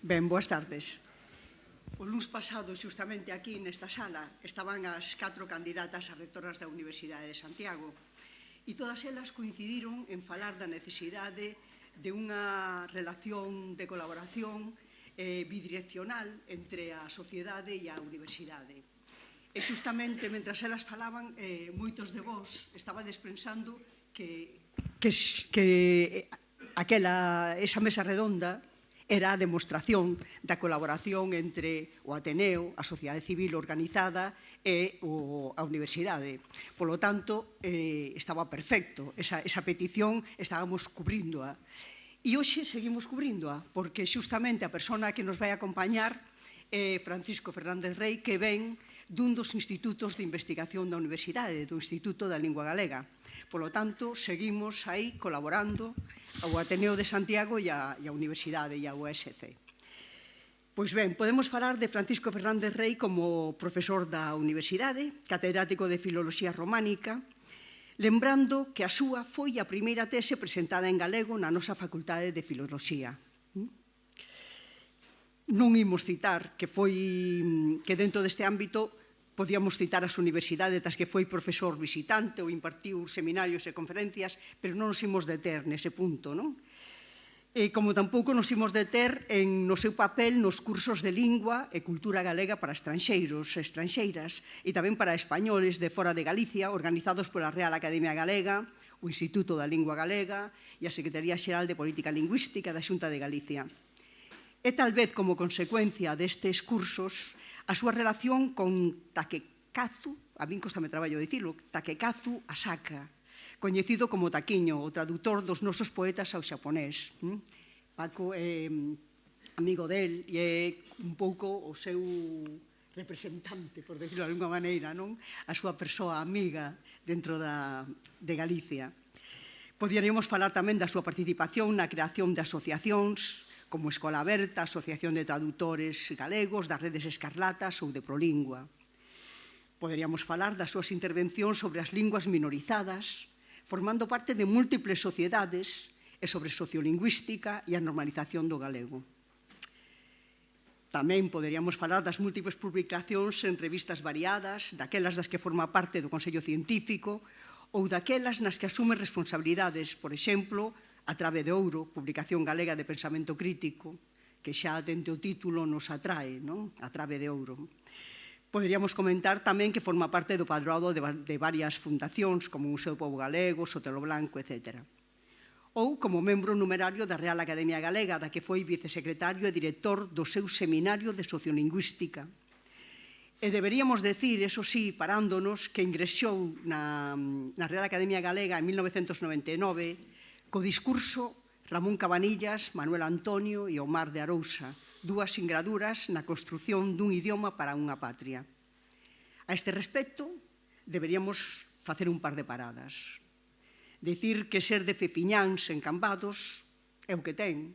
Ben, boas tardes. O luns pasado, xustamente aquí nesta sala, estaban as 4 candidatas a rectoras da Universidade de Santiago e todas elas coincidiron en falar da necesidade de unha relación de colaboración bidireccional entre a sociedade e a universidade. E xustamente, mentras elas falaban, moitos de vós estabades pensando que esa mesa redonda era a demostración da colaboración entre o Ateneo, a sociedade civil organizada e a universidade. Polo tanto, estaba perfecto. Esa petición estábamos cubríndoa. E hoxe seguimos cubríndoa, porque xustamente a persona que nos vai acompañar é Francisco Fernández Rei, que ven dun dos institutos de investigación da Universidade, do Instituto da Lingua Galega. Polo tanto, seguimos aí colaborando ao Ateneo de Santiago e á Universidade e á USC. Pois ben, podemos falar de Francisco Fernández Rei como profesor da Universidade, catedrático de Filoloxía Románica, lembrando que a súa foi a primeira tese presentada en galego na nosa Facultade de Filoloxía. Non imos citar que dentro deste ámbito podíamos citar as universidades das que foi profesor visitante ou impartiu seminarios e conferencias, pero non nos imos deter nese punto, non? Como tampouco nos imos deter no seu papel nos cursos de lingua e cultura galega para estranxeiros e estranxeiras e tamén para españoles de fora de Galicia, organizados pola Real Academia Galega, o Instituto da Lingua Galega e a Secretaría Xeral de Política Lingüística da Xunta de Galicia. E tal vez como consecuencia destes cursos, a súa relación con Takekazu, a min costame traballo dicilo, Takekazu Asaka, coñecido como Taquiño, o traductor dos nosos poetas ao xaponés. Paco é amigo del e é un pouco o seu representante, por decirlo de alguma maneira, non? A súa persoa amiga dentro de Galicia. Poderíamos falar tamén da súa participación na creación de asociacións, como Escola Aberta, Asociación de Traductores Galegos, das Redes Escarlatas ou de Prolingua. Poderíamos falar das súas intervencións sobre as linguas minorizadas, formando parte de múltiples sociedades e sobre sociolingüística e a normalización do galego. Tamén poderíamos falar das múltiples publicacións en revistas variadas, daquelas das que forma parte do Consello Científico ou daquelas nas que asume responsabilidades, por exemplo, A Trave de Ouro, publicación galega de pensamento crítico, que xa dende o título nos atrae, non? A Trave de Ouro. Poderíamos comentar tamén que forma parte do padroado de varias fundacións, como o Museo do Pobo Galego, Sotelo Blanco, etc. Ou como membro numerario da Real Academia Galega, da que foi vicesecretario e director do seu Seminario de Sociolingüística. E deberíamos decir, eso sí, parándonos, que ingresou na Real Academia Galega en 1999 co discurso Ramón Cabanillas, Manuel Antonio e Omar de Arousa, dúas singraduras na construción dun idioma para unha patria. A este respecto, deberíamos facer un par de paradas. Dicir que ser de Fefiñáns en Cambados é o que ten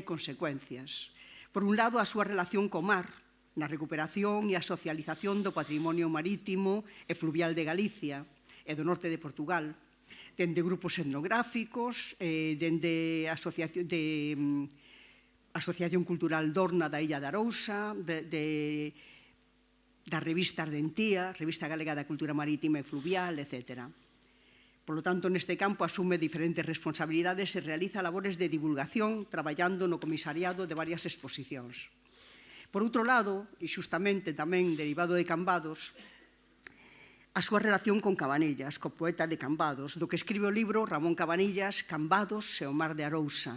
consecuencias. Por un lado, a súa relación co mar, na recuperación e a socialización do patrimonio marítimo e fluvial de Galicia e do norte de Portugal, dende grupos etnográficos, dende a Asociación Cultural Dorna da Illa de Arousa, da revista Ardentía, Revista Galega da Cultura Marítima e Fluvial, etc. Por lo tanto, neste campo asume diferentes responsabilidades e realiza labores de divulgación traballando no comisariado de varias exposicións. Por outro lado, e xustamente tamén derivado de Cambados, a súa relación con Cabanillas, co poeta de Cambados, do que escribe o libro Ramón Cabanillas, Cambados e o mar de Arousa.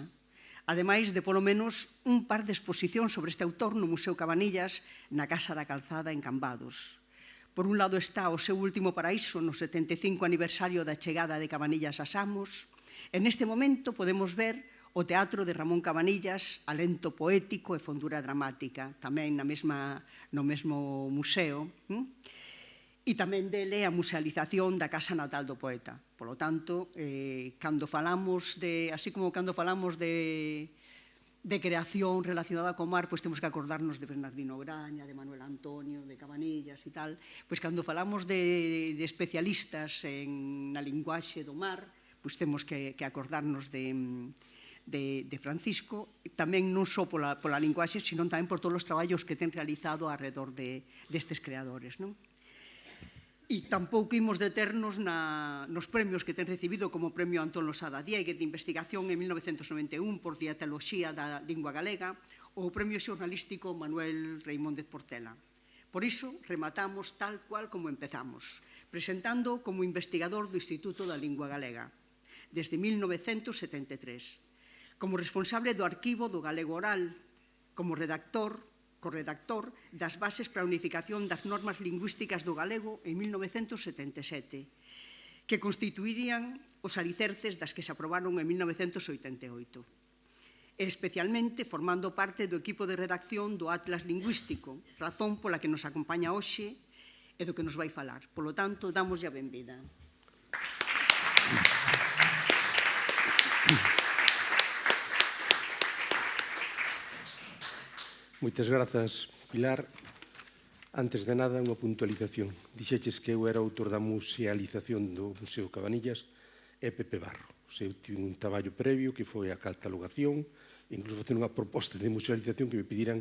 Ademais de, polo menos, un par de exposicións sobre este autor no Museo Cabanillas na Casa da Calzada en Cambados. Por un lado está o seu último paraíso no 75 aniversario da chegada de Cabanillas a Samos. En este momento podemos ver o teatro de Ramón Cabanillas, alento poético e fondura dramática, tamén no mesmo museo. E tamén dele a musealización da casa natal do poeta. Por lo tanto, cando falamos así como cando falamos de creación relacionada co mar, pois temos que acordarnos de Bernardino Graña, de Manuel Antonio, de Cabanillas e tal. Pois cando falamos de especialistas na linguaxe do mar, pois temos que acordarnos de de Francisco, tamén non só pola linguaxe, sino tamén por todos os traballos que ten realizado alrededor destes creadores. E tampouco imos deternos nos premios que ten recibido como o Premio Antón Losada Dieguez de Investigación en 1991 por Diatoloxía da Lingua Galega ou o Premio Xornalístico Manuel Reimóndez Portela. Por iso, rematamos tal cual como empezamos, presentando como investigador do Instituto da Lingua Galega, desde 1973, como responsable do arquivo do galego oral, como corredactor das bases para a unificación das normas lingüísticas do galego en 1977, que constituirían os alicerces das que se aprobaron en 1988. E especialmente formando parte do equipo de redacción do Atlas Lingüístico, razón pola que nos acompaña hoxe e do que nos vai falar. Polo tanto, damos a benvida. Moitas grazas, Pilar. Antes de nada, unha puntualización. Dixeches que eu era autor da musealización do Museo Cabanillas e Pepe Barro. Eu tive un traballo previo que foi a catalogación, incluso facer unha proposta de musealización que me pediran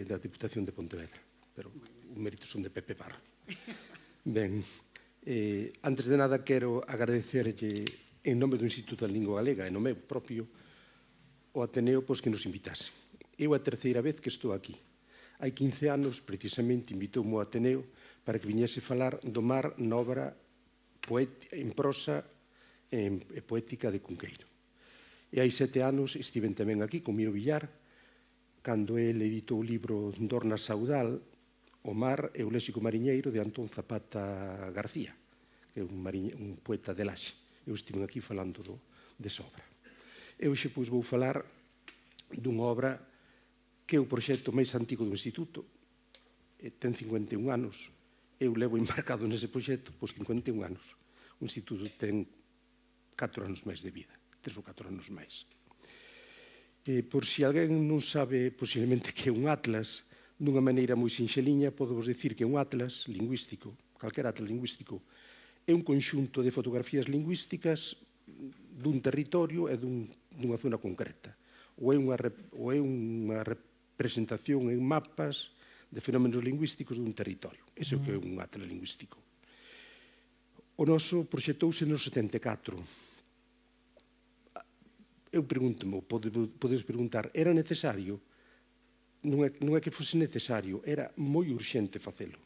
da Deputación de Pontevedra. Pero os méritos son de Pepe Barro. Ben, antes de nada quero agradecerlle en nome do Instituto da Lingua Galega e no meu propio o Ateneo que nos invitase. Eu a terceira vez que estou aquí. Hai 15 anos, precisamente, invitoume o Ateneo para que viñese falar do mar na obra en prosa e poética de Cunqueiro. E hai 7 anos estiven tamén aquí con Miro Villar, cando ele editou o libro Dorna Saudal, O mar e o léxico mariñeiro de Antón Zapata García, que é un poeta de Laxe. Eu estive aquí falando desa obra. E hoxe vou falar dunha obra que é o proxecto máis antigo do Instituto, ten 51 anos, eu levo embarcado nese proxecto 51 anos. O Instituto ten 4 anos máis de vida, 3 ou 4 anos máis. Por se alguén non sabe posiblemente que é un atlas, dunha maneira moi sinxeliña, podemos dicir que un atlas lingüístico, calquera atlas lingüístico, é un conxunto de fotografías lingüísticas dun territorio e dunha zona concreta. Ou é unha representación en mapas de fenómenos lingüísticos dun territorio. Iso que é un atlas lingüístico. O noso proxectouse no 74. Eu pregúntomo, podes preguntar, era necesario? Non é que fose necesario, era moi urxente facelo.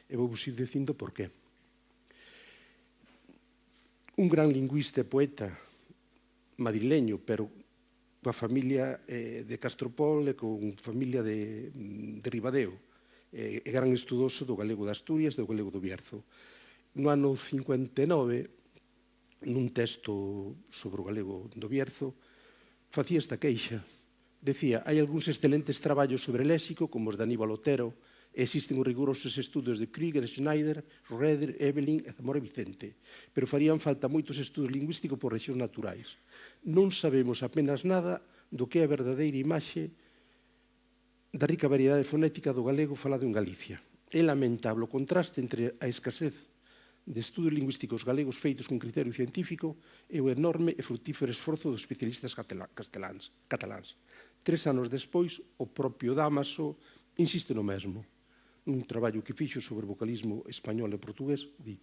E vou vos ir dicindo por qué. Un gran lingüista e poeta madrileño, pero coa familia de Castropol e con familia de Ribadeo, e gran estudoso do galego de Asturias e do galego do Bierzo. No ano 59, nun texto sobre o galego do Bierzo, facía esta queixa. Decía, hai algúns excelentes traballos sobre léxico, como os de Aníbal Otero, e existen os rigurosos estudos de Krieger, Schneider, Roeder, Evelyn e Zamora Vicente, pero farían falta moitos estudos lingüísticos por rexións naturais. Non sabemos apenas nada do que é a verdadeira imaxe da rica variedade fonética do galego falado en Galicia. É lamentable o contraste entre a escasez de estudos lingüísticos galegos feitos con criterio científico e o enorme e frutífero esforzo dos especialistas cataláns. 3 anos despois, o propio Dámaso insiste no mesmo. Un traballo que fixo sobre o vocalismo español e portugués, di: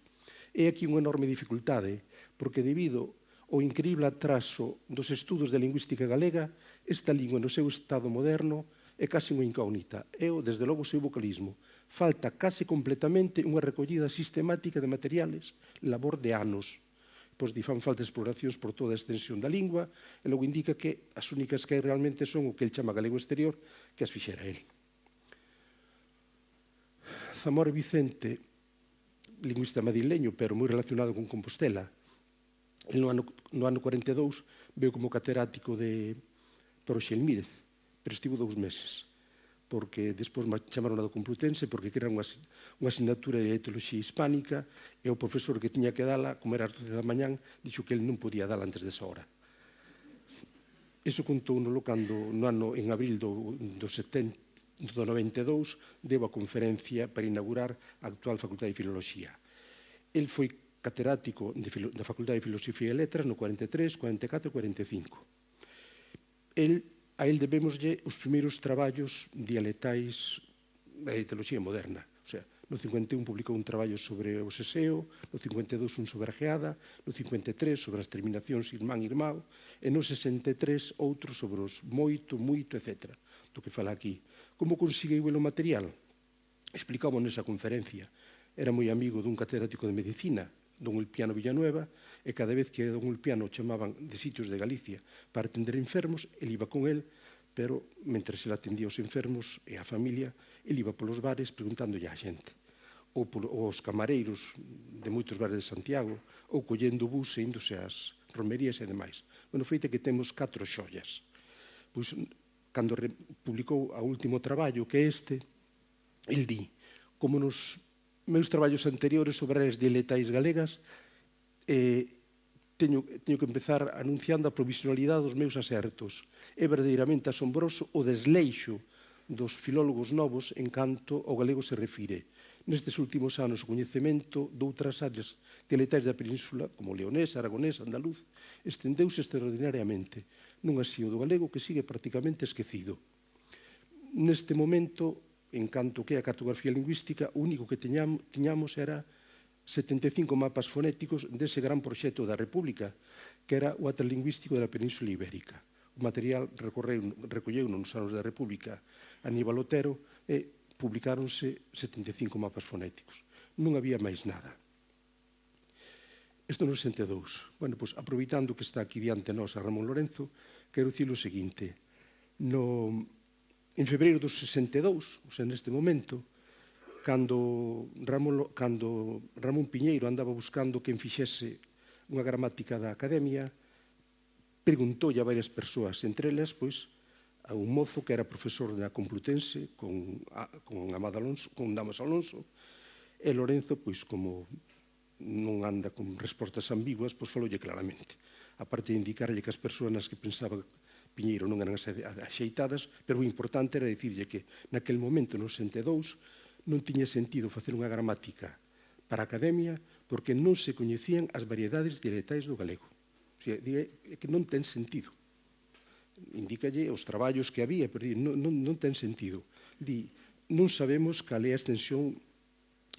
é aquí unha enorme dificultade, porque debido ao increíble atraso dos estudos de lingüística galega, esta lingua no seu estado moderno é case unha incógnita. É, desde logo, o seu vocalismo. Falta case completamente unha recollida sistemática de materiales, labor de anos. Pois fan falta exploracións por toda a extensión da lingua, e logo indica que as únicas que hai realmente son o que el chama galego exterior, que as fixera el. Zamora Vicente, lingüista madrileño, pero moi relacionado con Compostela, no ano 42 veu como catedrático por Xelmírez, pero estivo 2 meses, porque despois chamaron a do Complutense, porque era unha asignatura de etoloxía hispánica, e o profesor que tiña que dala, como era as 12 da mañán, dixo que ele non podía dala antes desa hora. Iso contouno cando, en abril do 92, deu a conferencia para inaugurar a actual Facultade de Filoloxía. El foi catedrático da Facultade de Filosofía e Letras no 43, 44 e 45. a él debémoslle os primeiros traballos dialectais da dialectoloxía moderna. O sea, no 51 publicou un traballo sobre o seseo, no 52 un sobre a geada, no 53 sobre as terminacións irmán-irmão, e no 63 outro sobre os moito, muito, etc. Do que fala aquí. Como conseguiu o material? Explicamos nesa conferencia. Era moi amigo dun catedrático de medicina, don Ulpiano Villanueva, e cada vez que don Ulpiano chamaban de sitios de Galicia para atender enfermos, ele iba con el, pero mentre ele atendía os enfermos e a familia, ele iba polos bares preguntándolle á xente, ou aos camareiros de moitos bares de Santiago, ou collendo bus e índose ás romerías e demais. Bueno, feita que temos 4 xollas. Pois, cando publicou o último traballo, que é este, el di, como nos meus traballos anteriores sobre as dialectais galegas, teño que empezar anunciando a provisionalidade dos meus acertos. É verdadeiramente asombroso o desleixo dos filólogos novos en canto ao galego se refire. Nestes últimos anos, o coñecemento doutras áreas dialectais da península, como leonés, aragonés, andaluz, estendeuse extraordinariamente. Non así o do galego, que sigue prácticamente esquecido. Neste momento, en canto que a cartografía lingüística, o único que tiñamos era 75 mapas fonéticos dese gran proxecto da República, que era o Atlas Lingüístico da Península Ibérica. O material recolleu nos anos da República Aníbal Otero e publicáronse 75 mapas fonéticos. Non había máis nada. Isto no 62. Bueno, pois, aproveitando que está aquí diante nós a Ramón Lorenzo, quero dicir o seguinte. En febreiro do 62, o sea, neste momento, cando Ramón Piñeiro andaba buscando quen fixese unha gramática da Academia, preguntoulle a varias persoas, entre elas, pois, a un mozo que era profesor na Complutense con Damas Alonso, e Lorenzo, pois, como non anda con respostas ambiguas, pois faloulle claramente. A parte de indicarlle que as persoas nas que pensaba Piñeiro non eran axeitadas, pero o importante era dicirlle que naquel momento, no 62, non tiña sentido facer unha gramática para a Academia porque non se coñecían as variedades dialectais do galego. O sea, que non ten sentido. Indícalle os traballos que había, pero non ten sentido. Non sabemos cal é a extensión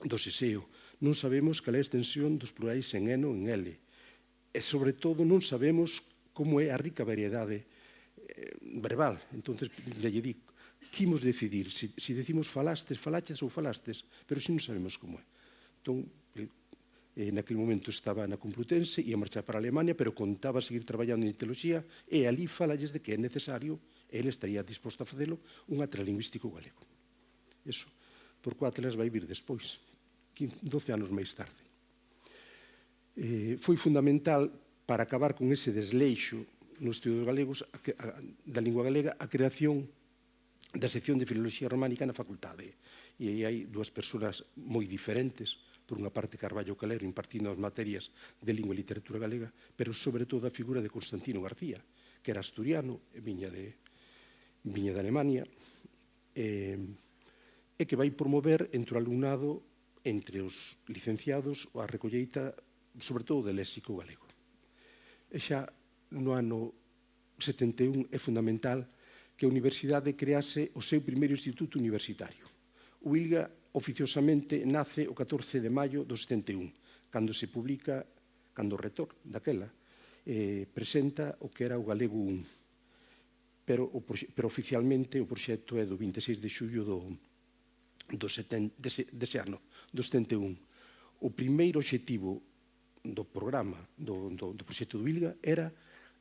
do seseo, non sabemos cal é a extensión dos plurais en eno, en ele, e, sobre todo, non sabemos como é a rica variedade verbal. Entón, lle digo, que imos decidir? Se decimos falaches ou falastes, pero se non sabemos como é. Entón, naquele momento estaba na Complutense, ia marchar para a Alemania, pero contaba seguir traballando en teoloxía, e ali falalles de que é necesario, ele estaría disposto a facelo, un atlas lingüístico galego. Eso, porque o atlas vai vir despois, 12 anos máis tarde. Foi fundamental para acabar con ese desleixo nos estudos galegos da lingua galega a creación da sección de Filoloxía Románica na facultade. E aí hai dúas persoas moi diferentes, por unha parte Carballo Calero impartindo as materias de lingua e literatura galega, pero sobre todo a figura de Constantino García, que era asturiano e viña de Alemania, e que vai promover entre o alumnado, entre os licenciados, a recolleita, sobre todo, de léxico galego. E xa no ano 71 é fundamental que a Universidade crease o seu primeiro instituto universitario. O ILGA oficiosamente nace o 14 de maio do 71, cando se publica, cando o rector daquela presenta o que era o Galego 1. Pero oficialmente o proxecto é do 26 de xullo dese ano, do 71. O primeiro obxectivo do programa, do proxecto do ILGA, era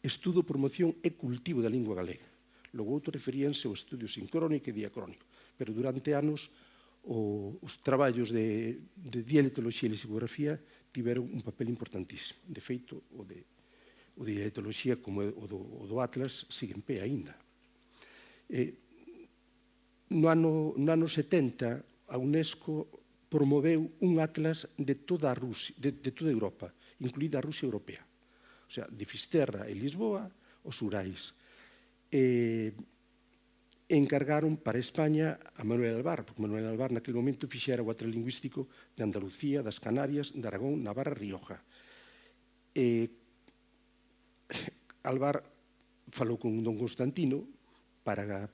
estudo, promoción e cultivo da lingua galega. Logo outro referíanse ao estudio sincrónico e diacrónico, pero durante anos os traballos de dialectoloxía e lexicografía tiveron un papel importantísimo. De feito, o de dialectoloxía como o do Atlas sigue en pé aínda. No ano 70, a UNESCO promoveu un atlas de toda Europa, incluída a Rusia europea. O sea, de Fisterra e Lisboa, os Urais. Encargaron para España a Manuel Alvar, porque Manuel Alvar naquele momento fixera o atlas lingüístico de Andalucía, das Canarias, de Aragón, Navarra, Rioja. Alvar falou con don Constantino para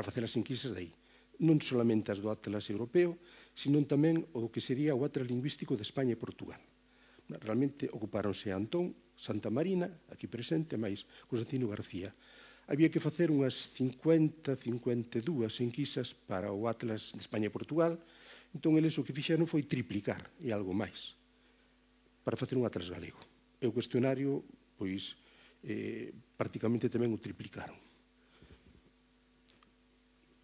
facer as enquisas de aí. Non solamente as do Atlas Europeo, sino tamén o que sería o Atlas Lingüístico de España e Portugal. Realmente ocupáronse Antón Santamarina, aquí presente, máis Constantino García. Había que facer unhas 52 enquisas para o Atlas de España e Portugal, entón eles o que fixeron foi triplicar e algo máis para facer un Atlas galego. E o cuestionario, pois, prácticamente tamén o triplicaron.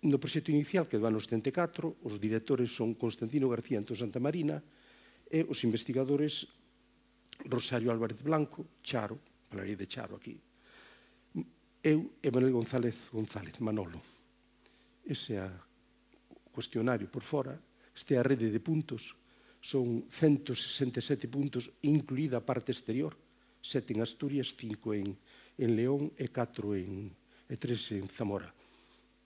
No proxecto inicial, que é do ano 74, os directores son Constantino García e Antón Santamarina e os investigadores Rosario Álvarez Blanco, Charo, falarei de Charo aquí, eu e Manuel González Manolo. Ese é o cuestionario por fora, este é a rede de puntos, son 167 puntos, incluída a parte exterior, 7 en Asturias, 5 en León e 3 en Zamora.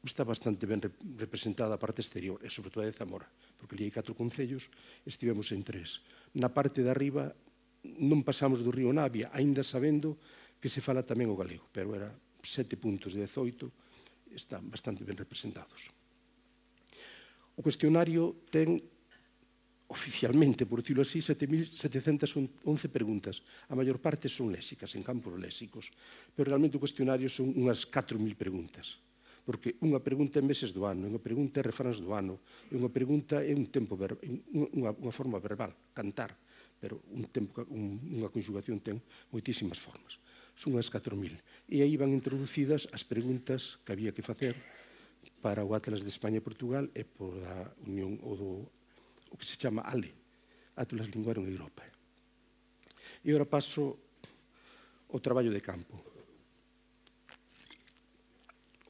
Está bastante ben representada a parte exterior, e sobre todo a de Zamora, porque ali hai 4 concellos, estivemos en 3. Na parte de arriba non pasamos do río Navia, aínda sabendo que se fala tamén o galego, pero era 7 puntos de 18, están bastante ben representados. O cuestionario ten, oficialmente, por decirlo así, 7.711 preguntas. A maior parte son léxicas, en campos léxicos, pero realmente o cuestionario son unhas 4.000 preguntas, porque unha pregunta é meses do ano, unha pregunta é refráns do ano, unha pregunta é unha forma verbal, cantar, pero unha conxugación ten moitísimas formas. Son unhas 4.000. E aí van introducidas as preguntas que había que facer para o Atlas de España e Portugal e por a Unión o que se chama ALE, Atlas Linguarum Europae. E agora paso ao traballo de campo.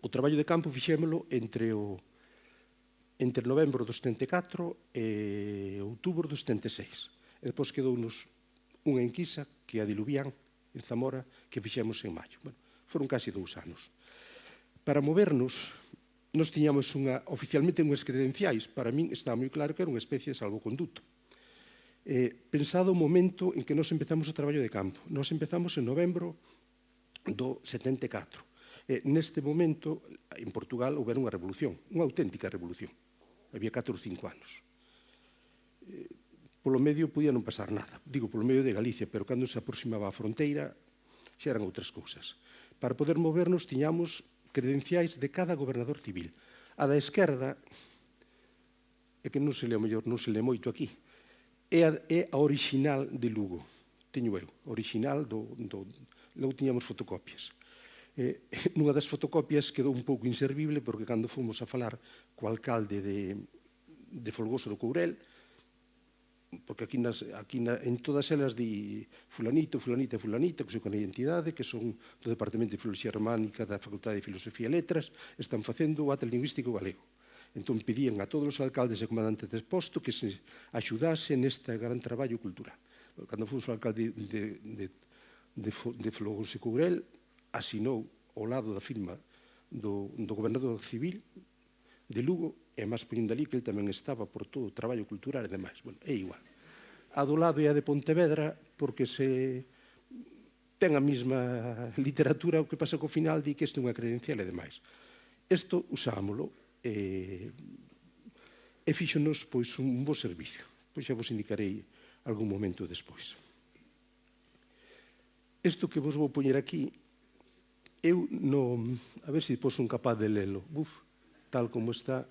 O traballo de campo fixémolo entre novembro do 74 e outubro do 76. E depois quedounos unha enquisa, que é a de Lubián, en Zamora, que fixemos en maio. Bueno, foron casi 2 anos. Para movernos, nos tiñamos oficialmente unhas credenciais. Para min estaba moi claro que era unha especie de salvoconduto. Pensado o momento en que nos empezamos o traballo de campo. Nos empezamos en novembro do 74. Neste momento, en Portugal, houbera unha revolución, unha auténtica revolución. Había 4 ou 5 anos. Polo medio podía non pasar nada. Digo, polo medio de Galicia, pero cando se aproximaba a fronteira, xa eran outras cousas. Para poder movernos, tiñamos credenciais de cada gobernador civil. A da esquerda, é que non se le moito aquí, é a orixinal de Lugo. Teño eu, original logo tiñamos fotocopias. Nunha das fotocopias quedou un pouco inservible porque cando fomos a falar co alcalde de Folgoso do Courel, porque aquí en todas elas di fulanito, fulanita e fulanita, que son con a identidade, que son do Departamento de Filoloxía Románica da Facultade de Filosofía e Letras, están facendo o Atlas Lingüístico Galego. Entón pedían a todos os alcaldes e comandantes de posto que se axudase neste gran traballo cultural. Cando fomos o alcalde de Folgoso e Courel, asinou ao lado da firma do gobernador civil de Lugo, e máis poñendo ali que ele tamén estaba por todo o traballo cultural e demais. Bueno, é igual. A do lado é a de Pontevedra, porque ten a mesma literatura, o que pasa co final di que isto é unha credencial e demais. Isto usámoslo e fíxonos un bo servicio. Pois xa vos indicarei algún momento despois. Isto que vos vou poñer aquí, eu non... A ver se depois son capaz de lelo. Tal como está...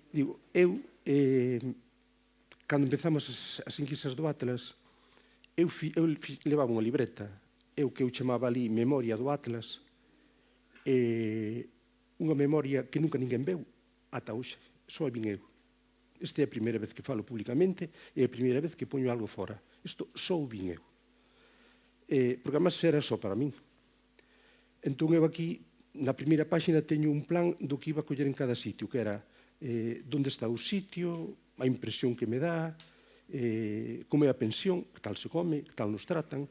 Digo, eu, cando empezamos as enquisas do Atlas, eu levaba unha libreta, o que eu chamaba ali Memoria do Atlas, unha memoria que nunca ninguén veu, ata hoxe, só a vin eu. Esta é a primeira vez que falo públicamente e a primeira vez que poño algo fora. Isto só o vin eu. Porque, además, era só para min. Entón, eu aquí, na primeira páxina, teño un plan do que iba a coller en cada sitio, que era onde está o sitio, a impresión que me dá, como é a pensión, que tal se come, que tal nos tratan,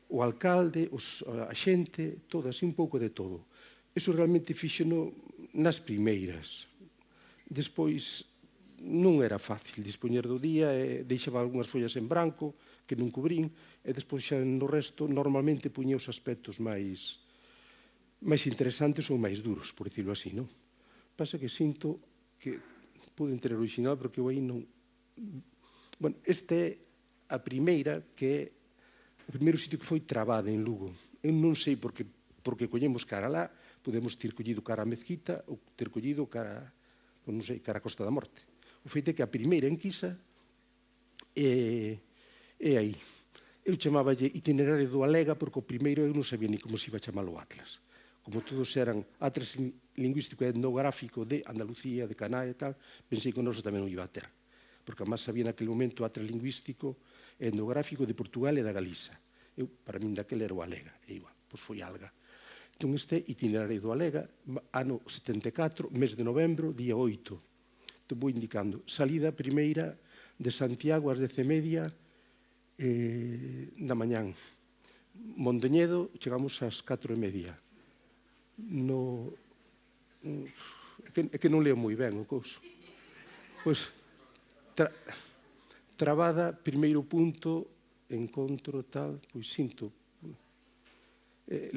o alcalde, a xente, todo, así un pouco de todo. Iso realmente fíxeno nas primeiras. Despois non era fácil dispoñer do día, deixaba algunhas follas en branco, que non cubrín, e despois xa no resto normalmente puña os aspectos máis interesantes ou máis duros, por dicirlo así, non? Pasa que sinto que poden ter original, porque eu aí non... Bueno, esta é a primeira que é o primeiro sitio que foi Trabada, en Lugo. Eu non sei porque collemos cara lá, podemos ter collido cara a Mezquita ou ter collido cara, non sei, cara a Costa da Morte. O feito é que a primeira enquisa é aí. Eu chamáballe itinerario do Alega porque o primeiro eu non sabía ni como se iba a chamar o Atlas. Como todos eran Atlas lingüístico e etnográfico de Andalucía, de Canarias e tal, pensei que o noso tamén o iba a ter. Porque además sabía naquele momento Atlas lingüístico e etnográfico de Portugal e da Galiza. Para min daquele era o Alega. E igual, pois foi Alga. Entón este itinerario do Alega, ano 74, mes de novembro, día 8. Te vou indicando. Salida primeira de Santiago ás 10:30 da mañán. Mondoñedo, chegamos ás 4:30. É que non leo moi ben o couso. Pois, Trabada, primeiro punto, encontro, tal, pois sinto.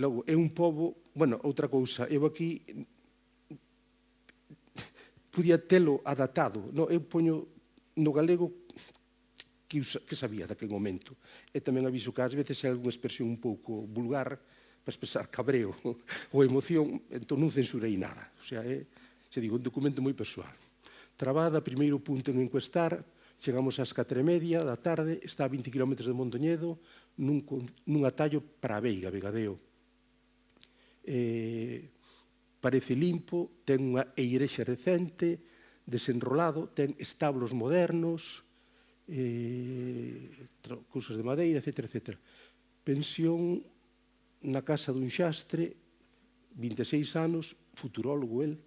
Logo, é un pobo, bueno, outra cousa, eu aquí podía telo adaptado, eu poño no galego que sabía daquele momento. E tamén aviso que ás veces hai algunha expresión un pouco vulgar para expresar cabreo ou emoción, entón non censurei nada. O sea, é, se digo, un documento moi persoal. Trabada, primeiro punto en encuestar, chegamos ás 4:30 da tarde, está a 20 km de Mondoñedo, nun atallo para a Veiga, Vegadeo. Parece limpo, ten unha igrexa recente, desenrolado, ten establos modernos, cousas de madeira, etc. Pensión na casa dun xastre, 26 anos, futurólogo el,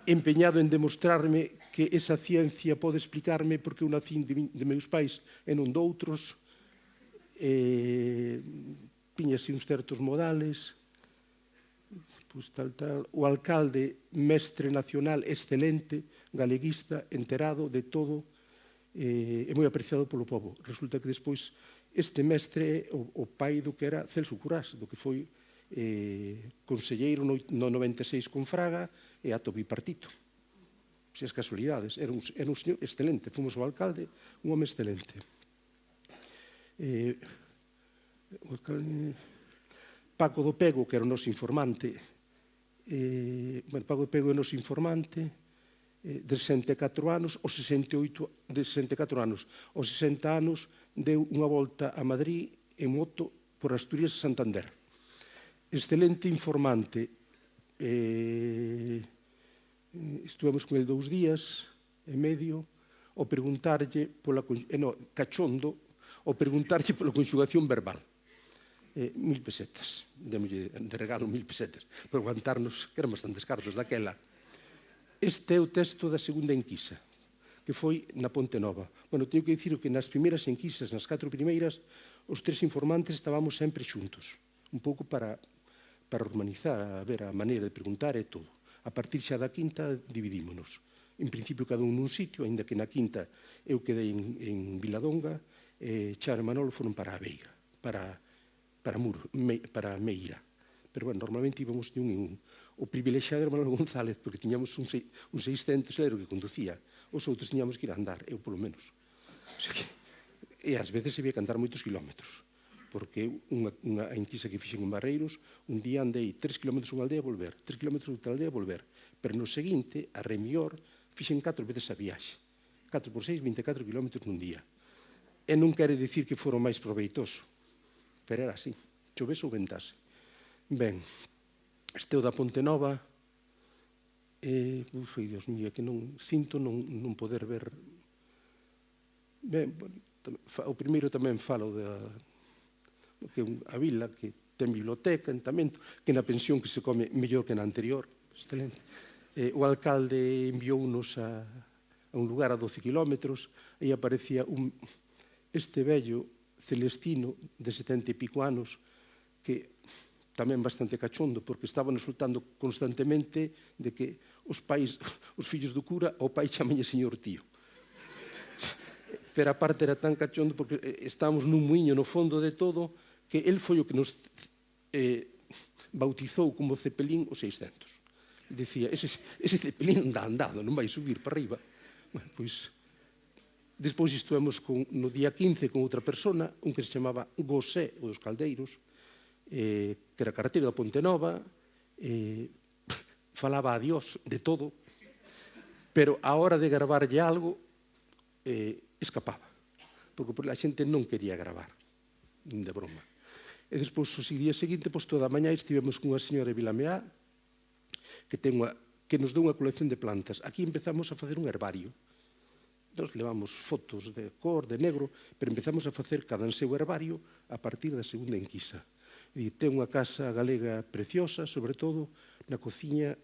empeñado en demostrarme que esa ciencia pode explicarme porque eu nacín de meus pais e non doutros, tiña así uns certos modales, pois tal. O alcalde, mestre nacional, excelente, galeguista, enterado de todo, e moi apreciado polo povo. Resulta que despois este mestre é o pai do que era Celso Curás, do que foi conselleiro no 96 con Fraga e ato bipartito. Se as casualidades. Era un señor excelente. Fomos o alcalde, un home excelente. Paco do Pego, que era o noso informante, Paco do Pego é o noso informante, de 64 anos, aos 60 anos, deu unha volta a Madrid en moto por Asturias e Santander. Excelente informante. Estuvemos con ele 2 días e medio, ao preguntarlle cachondo, ao preguntarlle pola conxugación verbal. 1.000 pesetas. Démoslle de regalo 1.000 pesetas, por aguantarnos, que eran bastantes cartos daquela. Este é o texto da segunda enquisa, que foi na Ponte Nova. Bueno, teño que dicir que nas primeiras enquisas, nas 4 primeiras, os 3 informantes estábamos sempre xuntos, un pouco para urbanizar, a ver a maneira de preguntar e todo. A partir xa da quinta dividímonos. En principio cada un nun sitio, aínda que na quinta eu quedei en Viladonga, e Charo e Manolo foron para a Veiga, para Meira. Pero, bueno, normalmente íbamos de un en un. O privilexiado era Manolo González, porque tiñamos un 600, era o que conducía. Os outros tiñamos que ir a andar, eu polo menos. E ás veces había que andar moitos kilómetros, porque unha enquisa que fixen en Barreiros, un día andei 3 kilómetros unha aldea a volver, 3 kilómetros outra aldea a volver. Pero no seguinte, a Remior, fixen 4 veces a viaxe. 4 por 6, 24 kilómetros nun día. E non quere dicir que foro máis proveitoso, pero era así, chovese ou ventase. Ben, este o da Ponte Nova, Dios mío, que non sinto non poder ver. Ben, o primeiro tamén falo que a vila, que ten biblioteca, entamento, que na pensión que se come mellor que na anterior, excelente. O alcalde enviounos a un lugar a 12 kilómetros, e aparecía este vello Celestino, de 70 e pico anos, que tamén bastante cachondo, porque estaba resultando constantemente de que os fillos do cura, o pai chamalle señor tío. pero a parte era tan cachondo porque estábamos nun muiño no fondo de todo que el foi o que nos bautizou como Cepelín o 600. Dicía, ese Cepelín anda andado, non vai subir para arriba. Bueno, pois, despois estuvemos no día 15 con outra persona, un que se chamaba Gosé, o dos Caldeiros, que era carreteiro da Ponte Nova, falaba a Dios de todo, pero a hora de gravarlle algo, escapaba, porque a xente non quería gravar, de broma. E despois, o día seguinte, toda a mañá estivemos cunha señora de Vilameá que nos deu unha colección de plantas. Aquí empezamos a facer un herbario. Nos levamos fotos de cor, de negro, pero empezamos a facer cada en seu herbario a partir da segunda enquisa. Ten unha casa galega preciosa, sobre todo na cociña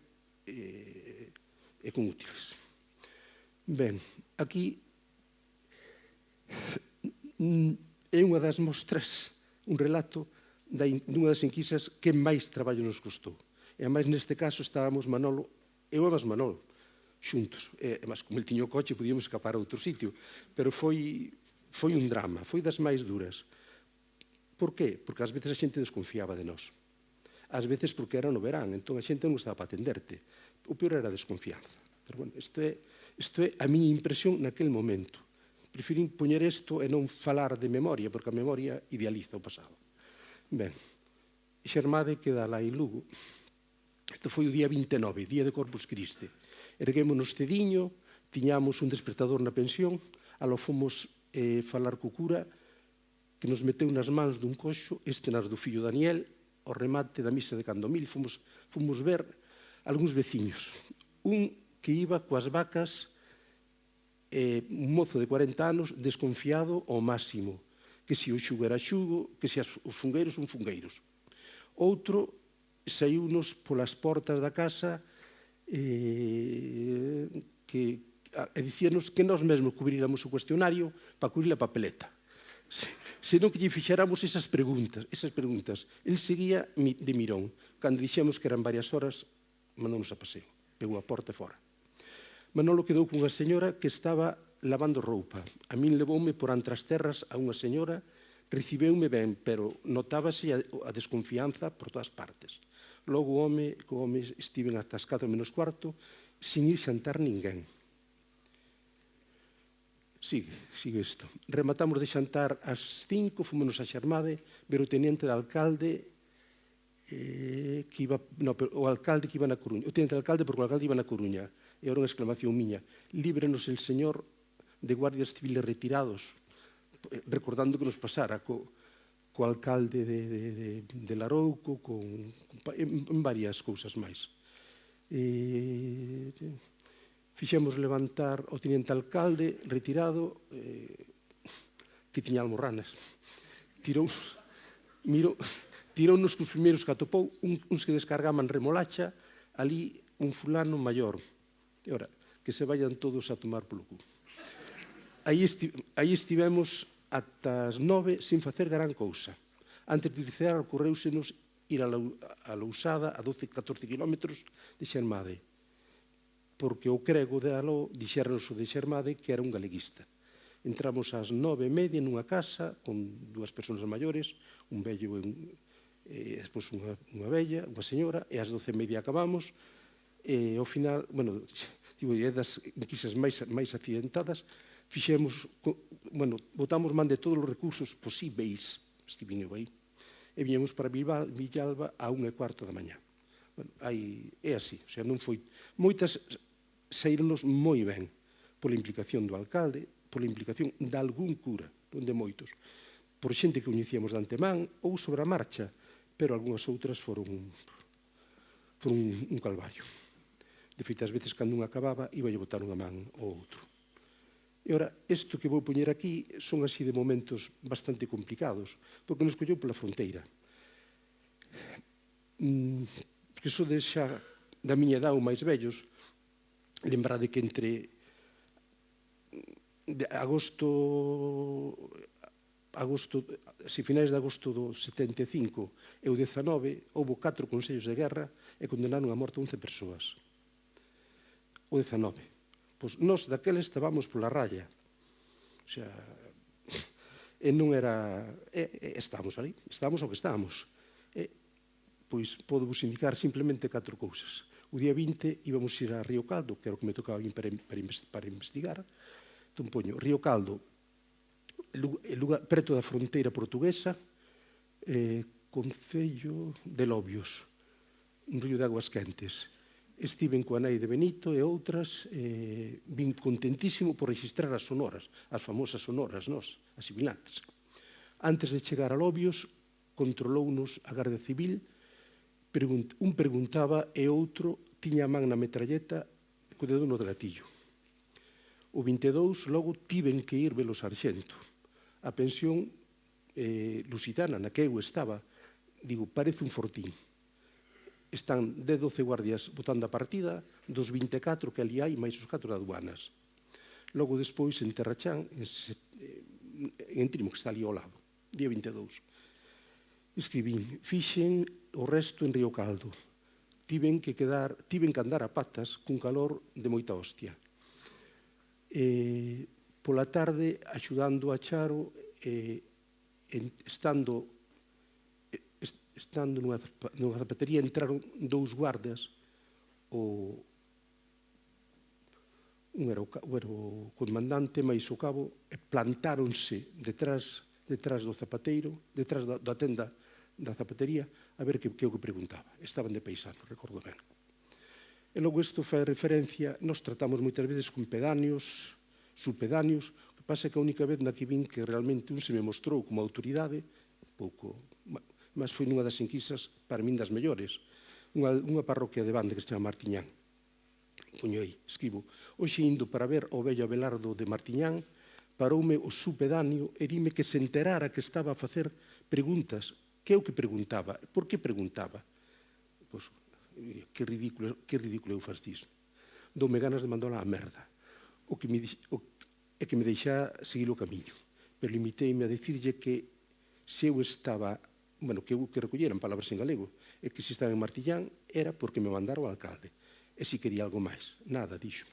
e con útiles. Ben, aquí é unha das mostras, un relato dunha das enquisas que máis traballo nos costou. E, ademais, neste caso, estábamos Manolo, eu e Manolo, xuntos. E, ademais, como el tiño o coche, podíamos escapar a outro sitio. Pero foi un drama, foi das máis duras. Por qué? Porque ás veces a xente desconfiaba de nós. Ás veces porque era no verán, entón a xente non estaba para atenderte. O peor era a desconfianza. Pero, bueno, isto é a miña impresión naquel momento. Prefirín poñer isto e non falar de memoria, porque a memoria idealiza o pasado. Ben, Xermade queda lá en Lugo. Isto foi o día 29, día de Corpus Christi. Erguémonos cediño, tiñamos un despertador na pensión, alo fomos falar co cura, que nos meteu nas mans dun coxo, este nas do fillo Daniel, ao remate da misa de Candomil, fomos ver algúns veciños. Un que iba coas vacas, un mozo de 40 anos, desconfiado ao máximo, que se o xugo era xugo, que se os fungueiros son fungueiros. Outro saíunos polas portas da casa e dicíanos que nós mesmos cubriramos o cuestionario para cubrir a papeleta. Senón que lle fixéramos esas preguntas. El seguía de mirón. Cando dixemos que eran varias horas, mandounos a paseo. Pegou a porta e fora. Manolo quedou cunha señora que estaba lavando roupa. A min levoume por entre as terras a unha señora, recibeume ben, pero notábase a desconfianza por todas partes. Logo o home estiven atascado menos cuarto, sin ir xantar ninguén. Sigue isto. Rematamos de xantar ás 5, fomos a Xermade, ver o teniente de alcalde o alcalde que iba na Coruña. O teniente de alcalde porque o alcalde iba na Coruña. E era unha exclamación miña. Líbrenos el señor de guardias civiles retirados, recordando que nos pasara co alcalde de Larouco, en varias cousas máis. Fixemos levantar o teniente alcalde retirado, que tiña almorranas. Tirounos cos primeiros que atopou, uns que descargaban remolacha, ali un fulano maior. E ora, que se vayan todos a tomar polo cu. Aí estivemos ata as 9 sin facer gran cousa. Antes de cear, ocorreusenos ir a Lousada, a 12-14 kilómetros de Xermade, porque o crego de aló dixéranos o de Xermade que era un galeguista. Entramos ás 9:30 nunha casa con dúas persoas maiores, un vello e despois unha vella, unha señora, e ás 12:30 acabamos, e ao final, bueno, é das enquisas máis accidentadas, botamos man de todos os recursos posíveis, escribín eu aí, e viñemos para Villalba a 1:15 da mañá. É así, o sea, non foi... Moitas saíronos moi ben pola implicación do alcalde, pola implicación de algún cura, non de moitos, por xente que coñecíamos de antemán ou sobre a marcha, pero algunhas outras foron un calvario. De feito, ás veces, cando un acababa, iba a botar unha man ao outro. E ora, isto que vou poñer aquí son así de momentos bastante complicados, porque nos colleu pola fronteira. Que sodes xa da miña edad ou máis vellos, lembrade que entre finais de agosto do 75 e o 19, houve 4 consellos de guerra e condenaron a morte 11 persoas. O 19. Pois nós daqueles estábamos pola raya. O sea, e non era... Estábamos ali, estábamos o que estábamos. Pois podo vos indicar simplemente 4 cousas. O día 20 íbamos ir a Río Caldo, que era o que me tocaba para investigar. Entón, poño Río Caldo, preto da fronteira portuguesa, Concello de Lobios, un río de aguas quentes. Estiven coa nai de Benito e outras, vin contentísimo por registrar as sonoras, as famosas sonoras, as sibilantes. Antes de chegar a Lobios, controlounos a Garda Civil, un preguntaba e outro tiña a man na metralleta co dedo no gatillo. O 22, logo, tiven que ir ver o sarxento. A pensión lusitana na que eu estaba, digo, parece un fortín. Están de 12 guardias botando a partida, dos 24 que ali hai, máis os 4 aduanas. Logo, despois, en Terrachán, en Trimo, que está ali ao lado, día 22, escribín, fixen o resto en Río Caldo. Tiven que andar a patas cun calor de moita hostia. Pola tarde, axudando a Charo, estando nunha zapatería, entraron 2 guardas, un era o comandante, máis o cabo, e plantáronse detrás do zapateiro, detrás da tenda da zapatería, a ver que o que preguntaba. Estaban de paisano, recordo ben. E logo isto fai referencia, nos tratamos moitas veces con pedáneos, subpedáneos, o que pasa é que a única vez na que vin que realmente un se me mostrou como autoridade, pouco, mas foi nunha das enquisas, para min das mellores, unha parroquia de Bande que se chama Martiñán. Poño aí, escribo, hoxe indo para ver o vello Abelardo de Martiñán, paroume o supedáneo e dime que se enterara que estaba a facer preguntas. Que é o que preguntaba? Por que preguntaba? Pois, que ridículo eu fascismo. Doume ganas de mandar a merda. É que me deixa seguir o camiño. Pero limiteime a dicirlle que se eu estaba, que recolleran palabras en galego, e que se estaba en Martillán era porque me mandara o alcalde. E se quería algo máis. Nada, dixo.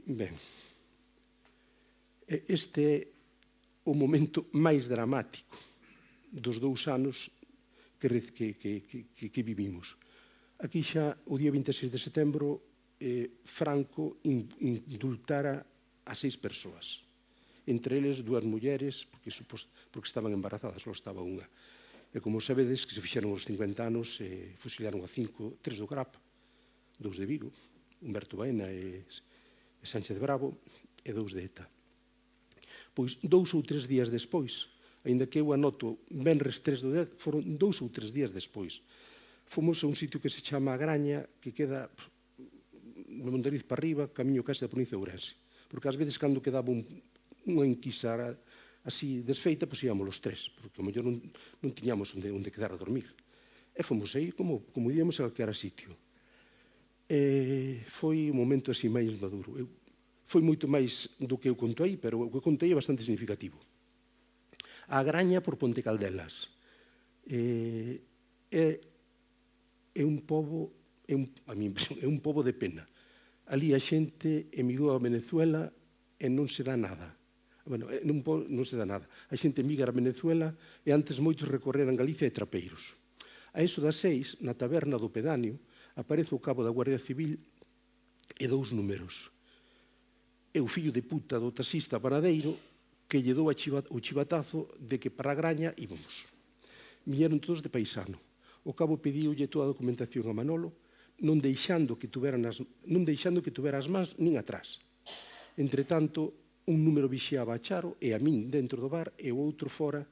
Ben, este é o momento máis dramático dos 2 anos que vivimos. Aquí xa, o día 26 de setembro, Franco indultara a 6 persoas. Entre eles 2 mulleres, porque estaban embarazadas, só estaba unha. E como sabedes, que se fixeron os 50 anos, fusilaron a 5, 3 do Grap, 2 de Vigo, Humberto Baena e Sánchez Bravo, e 2 de ETA. Pois 2 ou 3 días despois, aínda que eu anoto venres 3 do 10, foron 2 ou 3 días despois, fomos a un sitio que se chama A Graña, que queda no Mondariz para arriba, camiño case da provincia de Ourense. Porque ás veces, cando quedaba unha enquisa así desfeita, pois íamos os 3, porque ao mellor non tiñamos onde quedar a dormir. E fomos aí como íamos a calquera sitio. Foi un momento así máis maduro. Foi moito máis do que eu conto aí, pero o que contei é bastante significativo. A Graña por Ponte Caldelas. É un pobo, a mi impresión, é un pobo de pena. Ali a xente emigrou a Venezuela e non se dá nada. Bueno, non se dá nada. A xente emigra a Venezuela e antes moitos recorreran Galicia e Trapeiros. A iso das 6, na taberna do pedáneo, aparece o cabo da Guardia Civil e 2 números. É o fillo de puta do taxista panadeiro que lle dou o chivatazo de que para a Graña íbamos. Viñeron todos de paisano. O cabo pediulle toda a documentación a Manolo, non deixando que tuvera as mans nin atrás. Entretanto, un número vixiaba a Charo e a min dentro do bar e o outro fora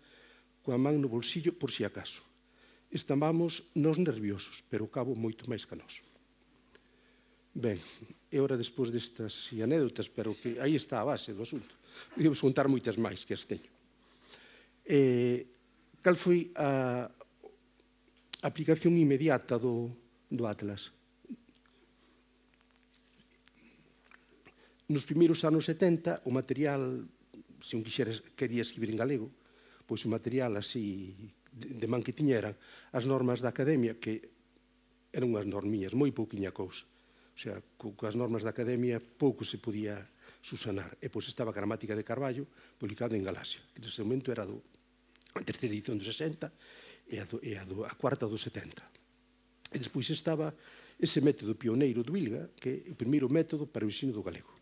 coa man no bolsillo por si acaso. Estábamos nos nerviosos, pero o cabo moito máis que nós. Ben, é hora despois destas anécdotas, pero que aí está a base do asunto. Podíamos contar moitas máis que as teño. Cal foi a aplicación inmediata do Atlas? Nos primeiros anos 70, o material, se un quería escribir en galego, pois o material así de man que tiña eran as normas da Academia, que eran unhas normiñas, moi pouquiña cousa. O sea, coas normas da Academia pouco se podía subsanar. E pois estaba a gramática de Carballo publicada en Galaxia, que nese momento era a terceira edición do 60 e a cuarta do 70. E despois estaba ese método pioneiro do Ilga, que é o primeiro método para o ensino do galego.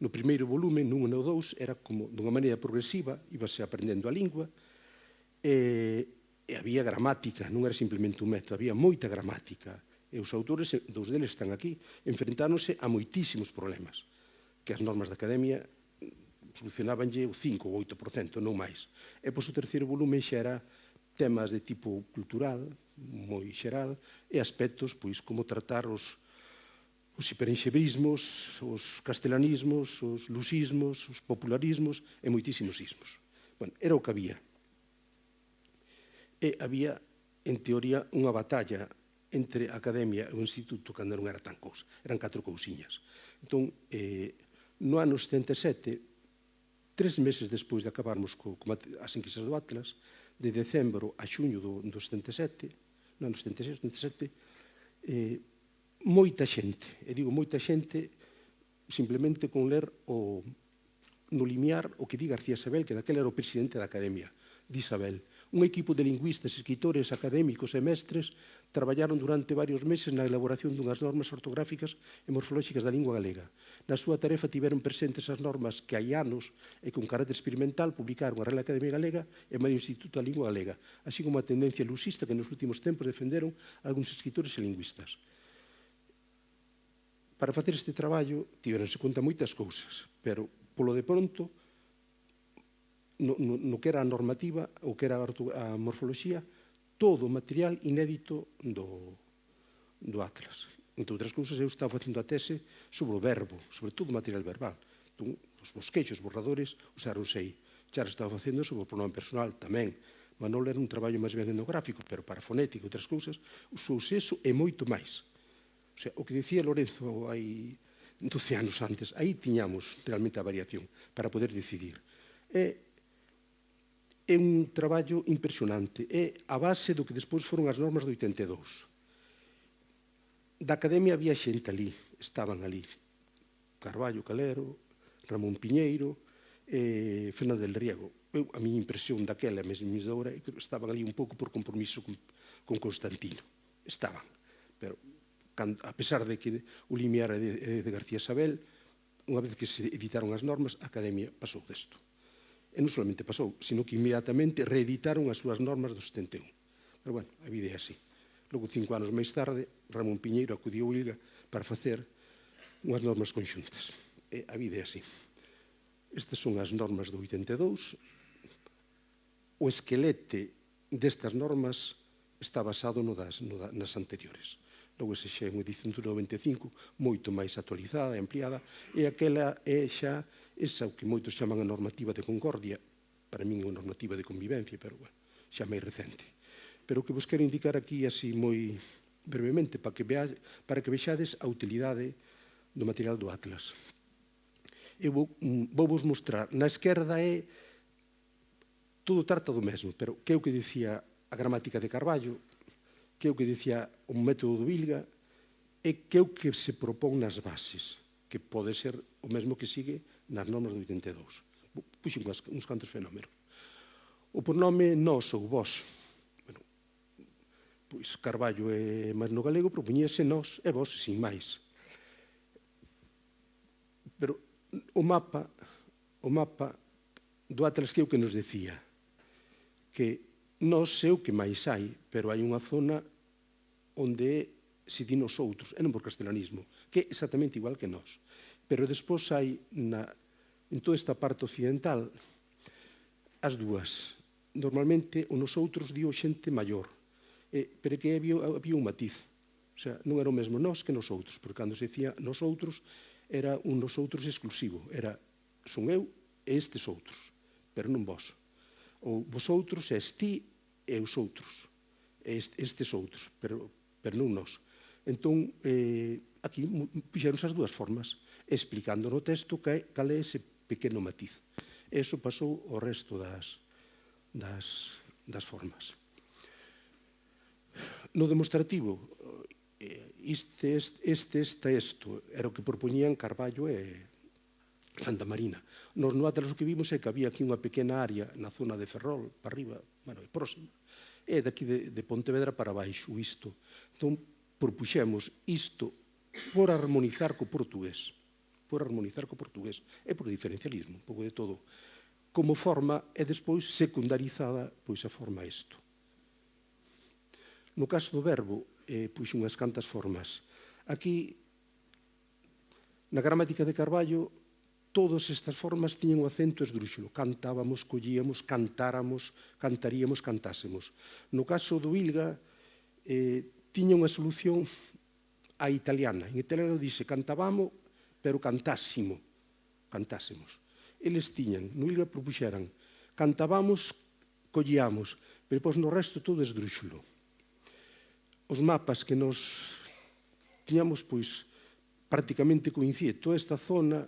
No primeiro volume, nun e no 2, era como, dunha maneira progresiva, íbase aprendendo a lingua, e había gramática, non era simplemente un método, había moita gramática. E os autores, dous deles están aquí, enfrentáronse a moitísimos problemas, que as normas da academia solucionabanlle o 5 ou 8%, non máis. E pois o terceiro volume xa era temas de tipo cultural, moi xeral, e aspectos, pois, como tratar os hiperenxebrismos, os castelanismos, os lusismos, os popularismos e moitísimos ismos. Bueno, era o que había. E había, en teoría, unha batalla entre a academia e o instituto cando non era tan cousa. Eran 4 cousiñas. Entón, no ano 77, 3 meses despois de acabarmos as enquisas do Atlas, de decembro a xuño do 77, no ano 76, 77, moita xente, e digo moita xente, simplemente con ler no limiar o que di García Sabel, que daquela era o presidente da Academia, di Sabel. Un equipo de lingüistas, escritores, académicos e mestres traballaron durante varios meses na elaboración dunhas normas ortográficas e morfolóxicas da lingua galega. Na súa tarefa tiveron presentes as normas que hai anos e con carácter experimental publicaron a Real Academia Galega e o Instituto da Lingua Galega, así como a tendencia lusista que nos últimos tempos defenderon algúns escritores e lingüistas. Para facer este traballo tiveronse conta moitas cousas, pero polo de pronto, no que era a normativa, o que era a morfoloxía, todo o material inédito do Atlas. Entre outras cousas, eu estaba facendo a tese sobre o verbo, sobre todo o material verbal. Entón, os bosquexos, os borradores, usaronse aí. Xa estaba facendo sobre o pronome personal tamén. Manolo era un traballo máis ben etnográfico, pero para fonética e outras cousas, usouse eso e moito máis. O sea, o que dicía Lorenzo hai 12 anos antes, aí tiñamos realmente a variación para poder decidir. É un traballo impresionante, é a base do que despois foron as normas do 82. Da academia había xente ali, estaban ali, Carballo Calero, Ramón Piñeiro, Fernando del Riego. A miña impresión daquela, mesmo de agora, é que estaban ali un pouco por compromiso con Constantino. Estaban, pero a pesar de que o limiar é de García Sabel, unha vez que se editaron as normas, a academia pasou desto. E non solamente pasou, sino que inmediatamente reeditaron as súas normas do 71. Pero, bueno, a vida é así. Logo, 5 anos máis tarde, Ramón Piñeiro acudiu ao ILGA para facer unhas normas conxuntas. E a vida é así. Estas son as normas do 82. O esquelete destas normas está basado nas anteriores. Logo, ese xa é unha edición do 95, moito máis actualizada e ampliada, e aquela é xa esa o que moitos chaman a normativa de concordia, para min é unha normativa de convivencia, pero, bueno, xa máis recente. Pero o que vos quero indicar aquí, así moi brevemente, para que vexades a utilidade do material do Atlas. Eu vou vos mostrar. Na esquerda é todo trata do mesmo, pero que é o que dicía a gramática de Carballo, que é o que dicía o método do Ilga, e que é o que se propón nas bases, que pode ser o mesmo que sigue nas normas do 82. Puxen uns cantos fenómenos. O pronome nós ou vós. Bueno, pois Carballo é máis no galego, propoñese nós e vós, sin máis. Pero o mapa do Atlas que é o que nos decía que nós é o que máis hai, pero hai unha zona onde se di nos outros, e non por castelanismo, que é exactamente igual que nós. Pero despois hai, en toda esta parte occidental, as dúas. Normalmente, o nosoutros dio xente maior, pero que había un matiz. O sea, non era o mesmo nós que nosoutros, porque cando se dicía nosoutros, era un nosoutros exclusivo. Era, son eu e estes outros, pero non vós. Ou vosotros, és ti e os outros, estes outros, pero non nós. Entón, aquí puxeronse as dúas formas, explicando no texto cal é ese pequeno matiz. Eso pasou ao resto das formas. No demostrativo, este texto era o que propoñían Carballo e Santa Marina. Nos no Atlas o que vimos é que había aquí unha pequena área na zona de Ferrol, para arriba, bueno, próxima, e daqui de Pontevedra para baixo, isto. Entón, propuxemos isto por armonizar co portugués, e por diferencialismo, un pouco de todo, como forma, e despois secundarizada, pois a forma isto. No caso do verbo, puxo unhas cantas formas. Aquí, na gramática de Carballo, todas estas formas tiñan o acento esdrúxulo. Cantábamos, collíamos, cantáramos, cantaríamos, cantásemos. No caso do Ilga, tiña unha solución a italiana. En italiano dice cantavamo, pero cantásimo. Cantásemos. Eles tiñan, no Ilga propuxeran, cantábamos, collíamos, pero depois no resto todo esdrúxulo. Os mapas que nos tiñamos, pois, prácticamente coincide. Toda esta zona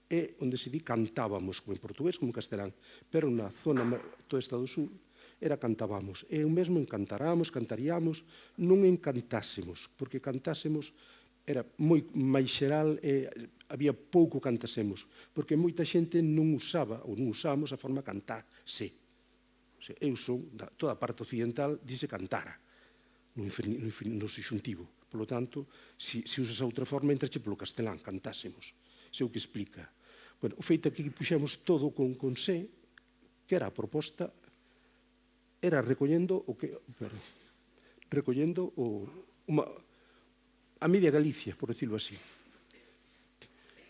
é onde se di cantábamos, como en portugués, como en castelán, pero na zona toda esta do sur era cantábamos. E o mesmo en cantaramos, cantaríamos, non en cantásemos, porque cantásemos era moi máis xeral e había pouco cantásemos, porque moita xente non usaba, ou non usábamos a forma cantase. Eu son, toda a parte occidental, dice cantara, no subxuntivo. Por lo tanto, se usas a outra forma, entrache polo castelán, cantásemos. Iso é o que explica. Bueno, o feito aquí que puxemos todo con se, que era a proposta, era recollendo a media Galicia, por decirlo así.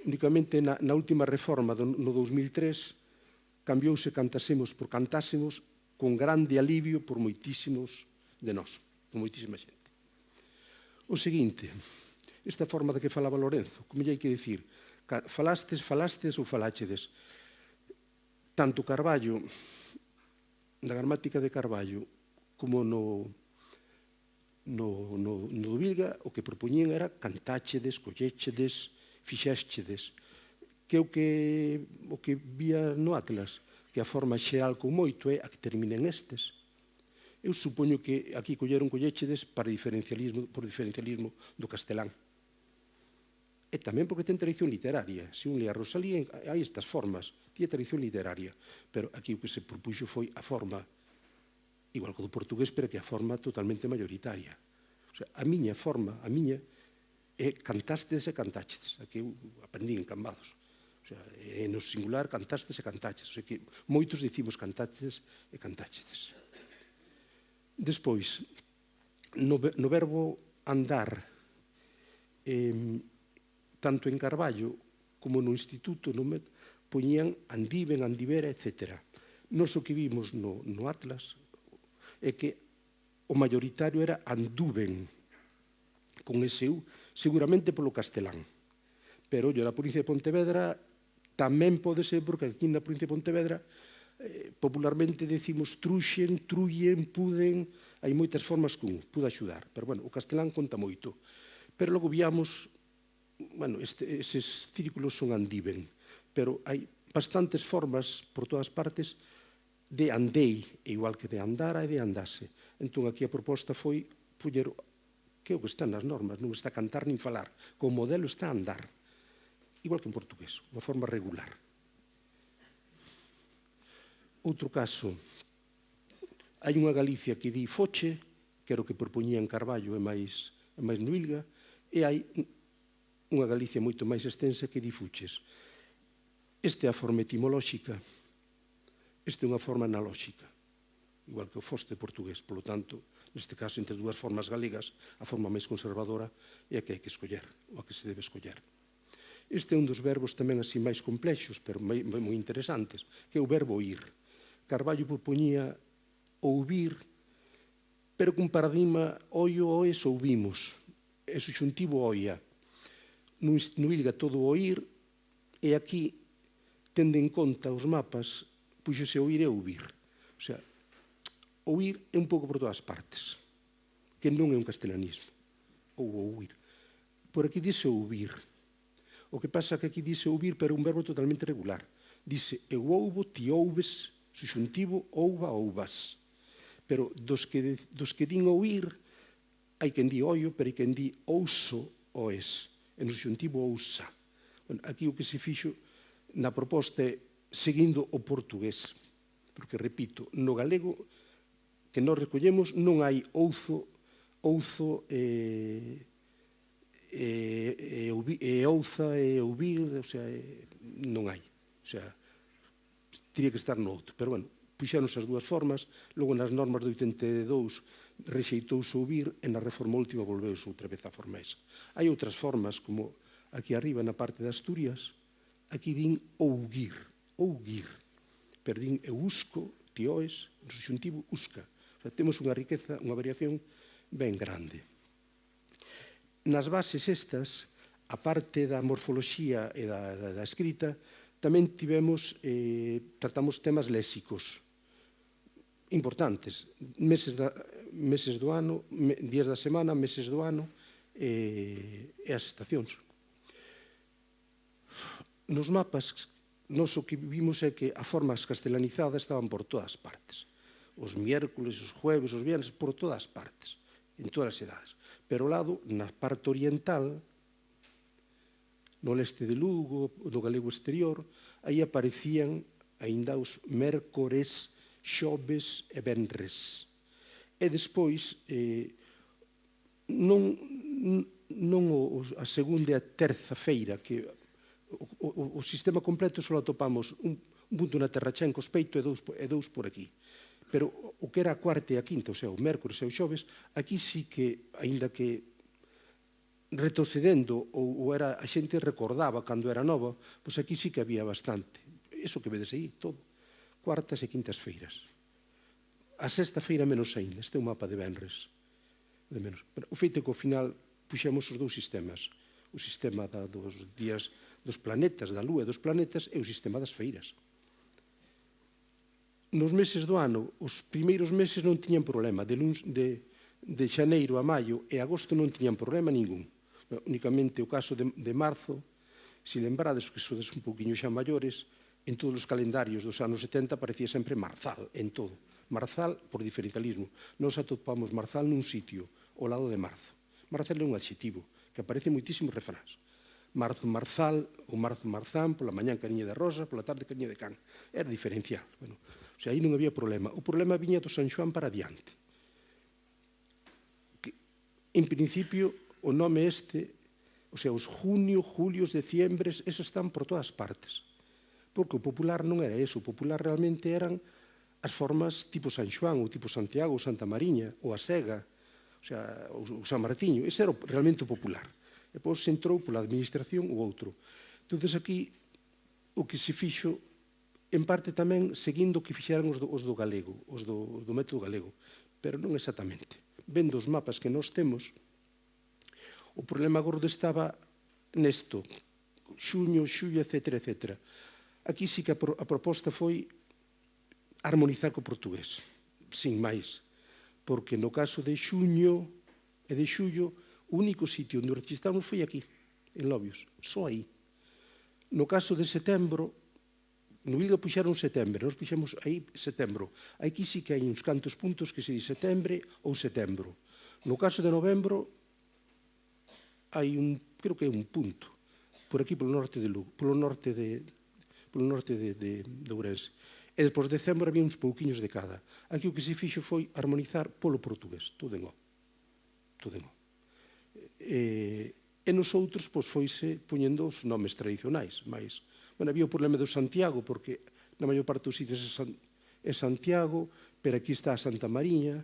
Únicamente na última reforma no 2003 cambiouse cantásemos por cantásemos con grande alivio por moitísimos de nós, por moitísima xente. O seguinte, esta forma de que falaba Lorenzo, como lle hai que dicir, falastes ou faláchedes. Tanto Carballo, na gramática de Carballo, como no do Vilga, o que propoñían era cantáchedes, colléchedes, fixéschedes, que é o que vía no Atlas, que a forma xeral con moito é a que terminen estes. Eu supoño que aquí colleron colléchedes por diferencialismo do castelán. E tamén porque ten tradición literaria. Se un lea Rosalía, hai estas formas, tiene tradición literaria. Pero aquí o que se propuxo foi a forma, igual que o do portugués, pero que a forma totalmente mayoritaria. O sea, a miña forma, é cantastes e cantáchedes. Aquí eu aprendí en Cambados. O sea, no singular, cantastes e cantáchedes. O sea, que moitos dicimos cantáchedes e cantáchedes. Despois, no verbo andar, tanto en Carballo como no Instituto, poñían andiven, andivera, etc. Nos o que vimos no Atlas é que o mayoritario era anduven, con ese U, seguramente polo castelán. Pero, ollo, na provincia de Pontevedra tamén pode ser, porque aquí na provincia de Pontevedra popularmente decimos truxen, trullen, puden, hai moitas formas con pude axudar, pero, bueno, o castelán conta moito. Pero logo víamos, bueno, eses círculos son andiven, pero hai bastantes formas por todas partes de andei, igual que de andara e de andase. Entón, aquí a proposta foi puñer que é o que está nas normas, non está a cantar nin falar, como modelo está a andar, igual que en portugués, unha forma regular. Outro caso, hai unha Galicia que di foche, que era o que propoñía en Carballo e máis no Ilga, e hai unha Galicia moito máis extensa que di fuches. Esta é a forma etimolóxica, esta é unha forma analóxica, igual que o foste portugués. Por lo tanto, neste caso, entre dúas formas galegas, a forma máis conservadora é a que hai que escoller, ou a que se debe escoller. Este é un dos verbos tamén así máis complexos, pero moi interesantes, que é o verbo ir. Carballo propoñía ouvir, pero cun paradigma oio, oes, ouvimos. É subxuntivo oia. No Ilga todo oír, e aquí, tendo en conta os mapas, puxose oír e ouvir. O sea, oír é un pouco por todas partes, que non é un castelanismo, ou ouvir. Por aquí dice ouvir. O que pasa é que aquí dice ouvir, pero é un verbo totalmente regular. Dice eu ouvo, ti ouves, subxuntivo ouva, ouvas. Pero dos que din oír, hai quen di oio, pero hai quen di ouso, oes. E no subxuntivo ousa. Aquí o que se fixo na proposta seguindo o portugués, porque, repito, no galego que nós recollemos non hai ouzo e ouza e ouvir, o sea, non hai. O sea, tiría que estar no outro. Pero, bueno, puxeronse as dúas formas, logo nas normas de 82 rexeitouse ouvir e na reforma última volveuse outra vez a forma esa. Hai outras formas, como aquí arriba na parte de Asturias, aquí din ouguir, pero din eusco, tioes, no subxuntivo usca. O sea, temos unha riqueza, unha variación ben grande. Nas bases estas, a parte da morfoloxía e da escrita, tamén tratamos temas léxicos importantes, meses do ano, días da semana, meses do ano e as estacións. Nos mapas, nós o que vimos é que as formas castelanizadas estaban por todas partes. Os miércoles, os jueves, os viernes, por todas partes, en todas as edades. Pero ao lado, na parte oriental, no leste de Lugo, no galego exterior, aí aparecían aínda os mércores, xoves e venres. E despois, non a segunda e a terza feira, que o sistema completo só atopamos un punto na Terrachén cos peito e dous por aquí. Pero o que era a cuarta e a quinta, o sea, o mércores e o xoves, aquí sí que, aínda que retrocedendo ou a xente recordaba cando era nova, pois aquí sí que había bastante. Iso que vedes aí, todo. Cuartas e quintas feiras. A sexta feira menos aínda, este é un mapa de venres. O feito é que ao final puxemos os dous sistemas. O sistema dos días dos planetas, da lúa e dos planetas, e o sistema das feiras. Nos meses do ano, os primeiros meses non tiñan problema. De xaneiro a maio e agosto non tiñan problema ningún. Únicamente o caso de marzo, se lembrades que sodes un poquinho xa maiores, en todos os calendarios dos anos 70 aparecía sempre Marzal, en todo. Marzal por diferencialismo. Nós atopamos Marzal nun sitio, ao lado de marzo. Marzal é un adxetivo que aparece en moitísimos refráns. Marzo marzal, ou marzo marzán, pola mañán cariña de rosa, pola tarde cariña de can. Era diferencial. Bueno, o sea, aí non había problema. O problema viña do San Xoán para adiante. En principio, o nome este, o sea, os junio, julios, diciembres, esos están por todas partes. Porque o popular non era eso. O popular realmente eran as formas tipo San Xoán, ou tipo Santiago, ou Santa Mariña, ou a Sega, o sea, o San Martiño. Ese era realmente o popular. E depois se entrou pola administración o outro. Entón, aquí, o que se fixo, en parte tamén seguindo o que fixeran os do galego, os do método galego, pero non exactamente. Vendo os mapas que nós temos, o problema gordo estaba nesto, xuño, xullo, etc., etc. Aquí sí que a proposta foi armonizar co portugués, sin máis, porque no caso de xuño e de xullo, o único sitio onde o registramos foi aquí, en Lobios, só aí. No caso de setembro, no Vigo puxeron setembro, nós puxemos aí setembro. Aquí sí que hai uns cantos puntos que se di setembre ou setembro. No caso de novembro, hai creo que é un punto, por aquí polo norte de Lugo, polo norte de Ourense. E despois de decembro había uns pouquiños de cada. Aquí o que se fixo foi armonizar polo portugués, todo en O. Todo en O. E nos outros, pois, foise poñendo os nomes tradicionais, máis. Bueno, había o problema do Santiago, porque na maior parte dos sitios é Santiago, pero aquí está a Santa Mariña,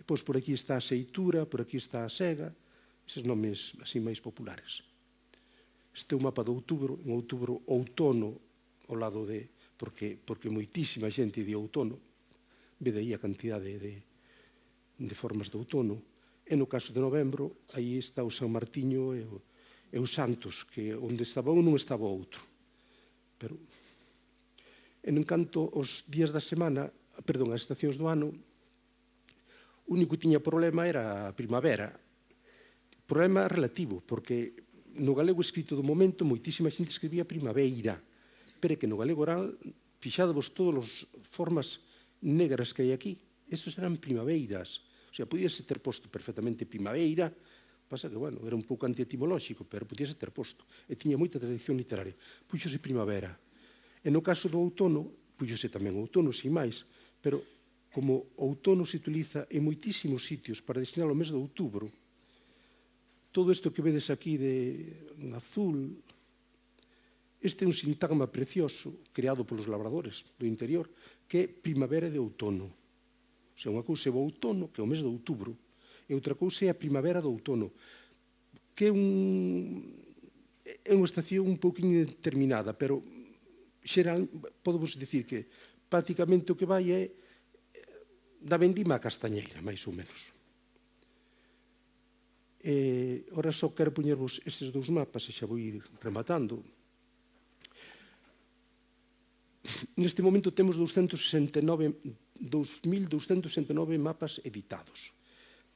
pois por aquí está a Seitura, por aquí está a Sega, eses nomes así máis populares. Este é o mapa de outubro, en outubro, outono, ao lado de... porque moitísima xente de outono, vede aí a cantidade de formas de outono, e no caso de novembro, aí está o San Martiño e os Santos, que onde estaba un non estaba outro. Pero, en canto aos días da semana, perdón, as estacións do ano, o único que tiña problema era a primavera. Problema relativo, porque no galego escrito do momento, moitísima xente escribía primaveira, pero é que no galego oral, fixadevos todas as formas negras que hai aquí, estos eran primaveiras. O sea, podíase ter posto perfectamente primaveira, pasa que, era un pouco antietimolóxico, pero podíase ter posto. E tiña moita tradición literaria. Puxose primavera. E no caso do outono, púxose tamén o outono, sin máis, pero como o outono se utiliza en moitísimos sitios para designar o mes de outubro, todo isto que vedes aquí en azul, este é un sintagma precioso creado polos labradores do interior, que é primavera de outono. O sea, unha cousa é o outono, que é o mes de outubro, e outra cousa é a primavera do outono, que é unha estación un pouquinho determinada, pero xeral, podemos dicir que prácticamente o que vai é da vendima á castañeira, máis ou menos. Ora só quero poñervos estes dous mapas e xa vou ir rematando. Neste momento temos 2.269 mapas editados.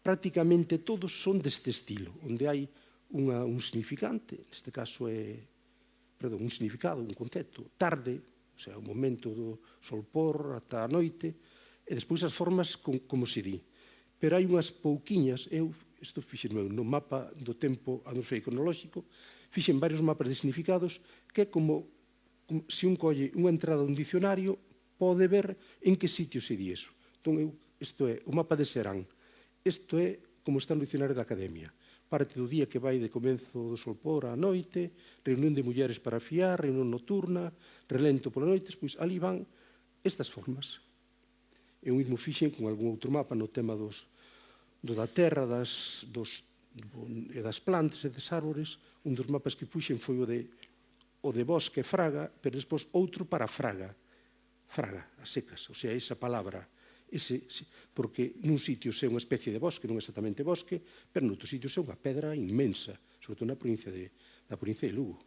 Prácticamente todos son deste estilo, onde hai un significante, neste caso un significado, un concepto, tarde, o sea, o momento do solpor ata a noite, e despois as formas como se di. Pero hai unhas pouquiñas, isto fixen no mapa do tempo atmosférico cronolóxico, fixen varios mapas de significados que é como se un colle unha entrada dun dicionario pode ver en que sitio se di eso. Entón, isto é o mapa de Serán. Isto é como está no dicionario da Academia. Parte do día que vai de comenzo do solpor á noite, reunión de mulleres para fiar, reunión nocturna, relento pola noite, pois ali van estas formas. Eu mesmo fixen con algún outro mapa no tema do da terra, das plantas e das árbores. Un dos mapas que puxen foi o de bosque e fraga, pero despois outro para fraga, as secas, o sea, esa palabra, porque nun sitio é unha especie de bosque, non exactamente bosque, pero noutro sitio é unha pedra inmensa, sobre todo na provincia de Lugo,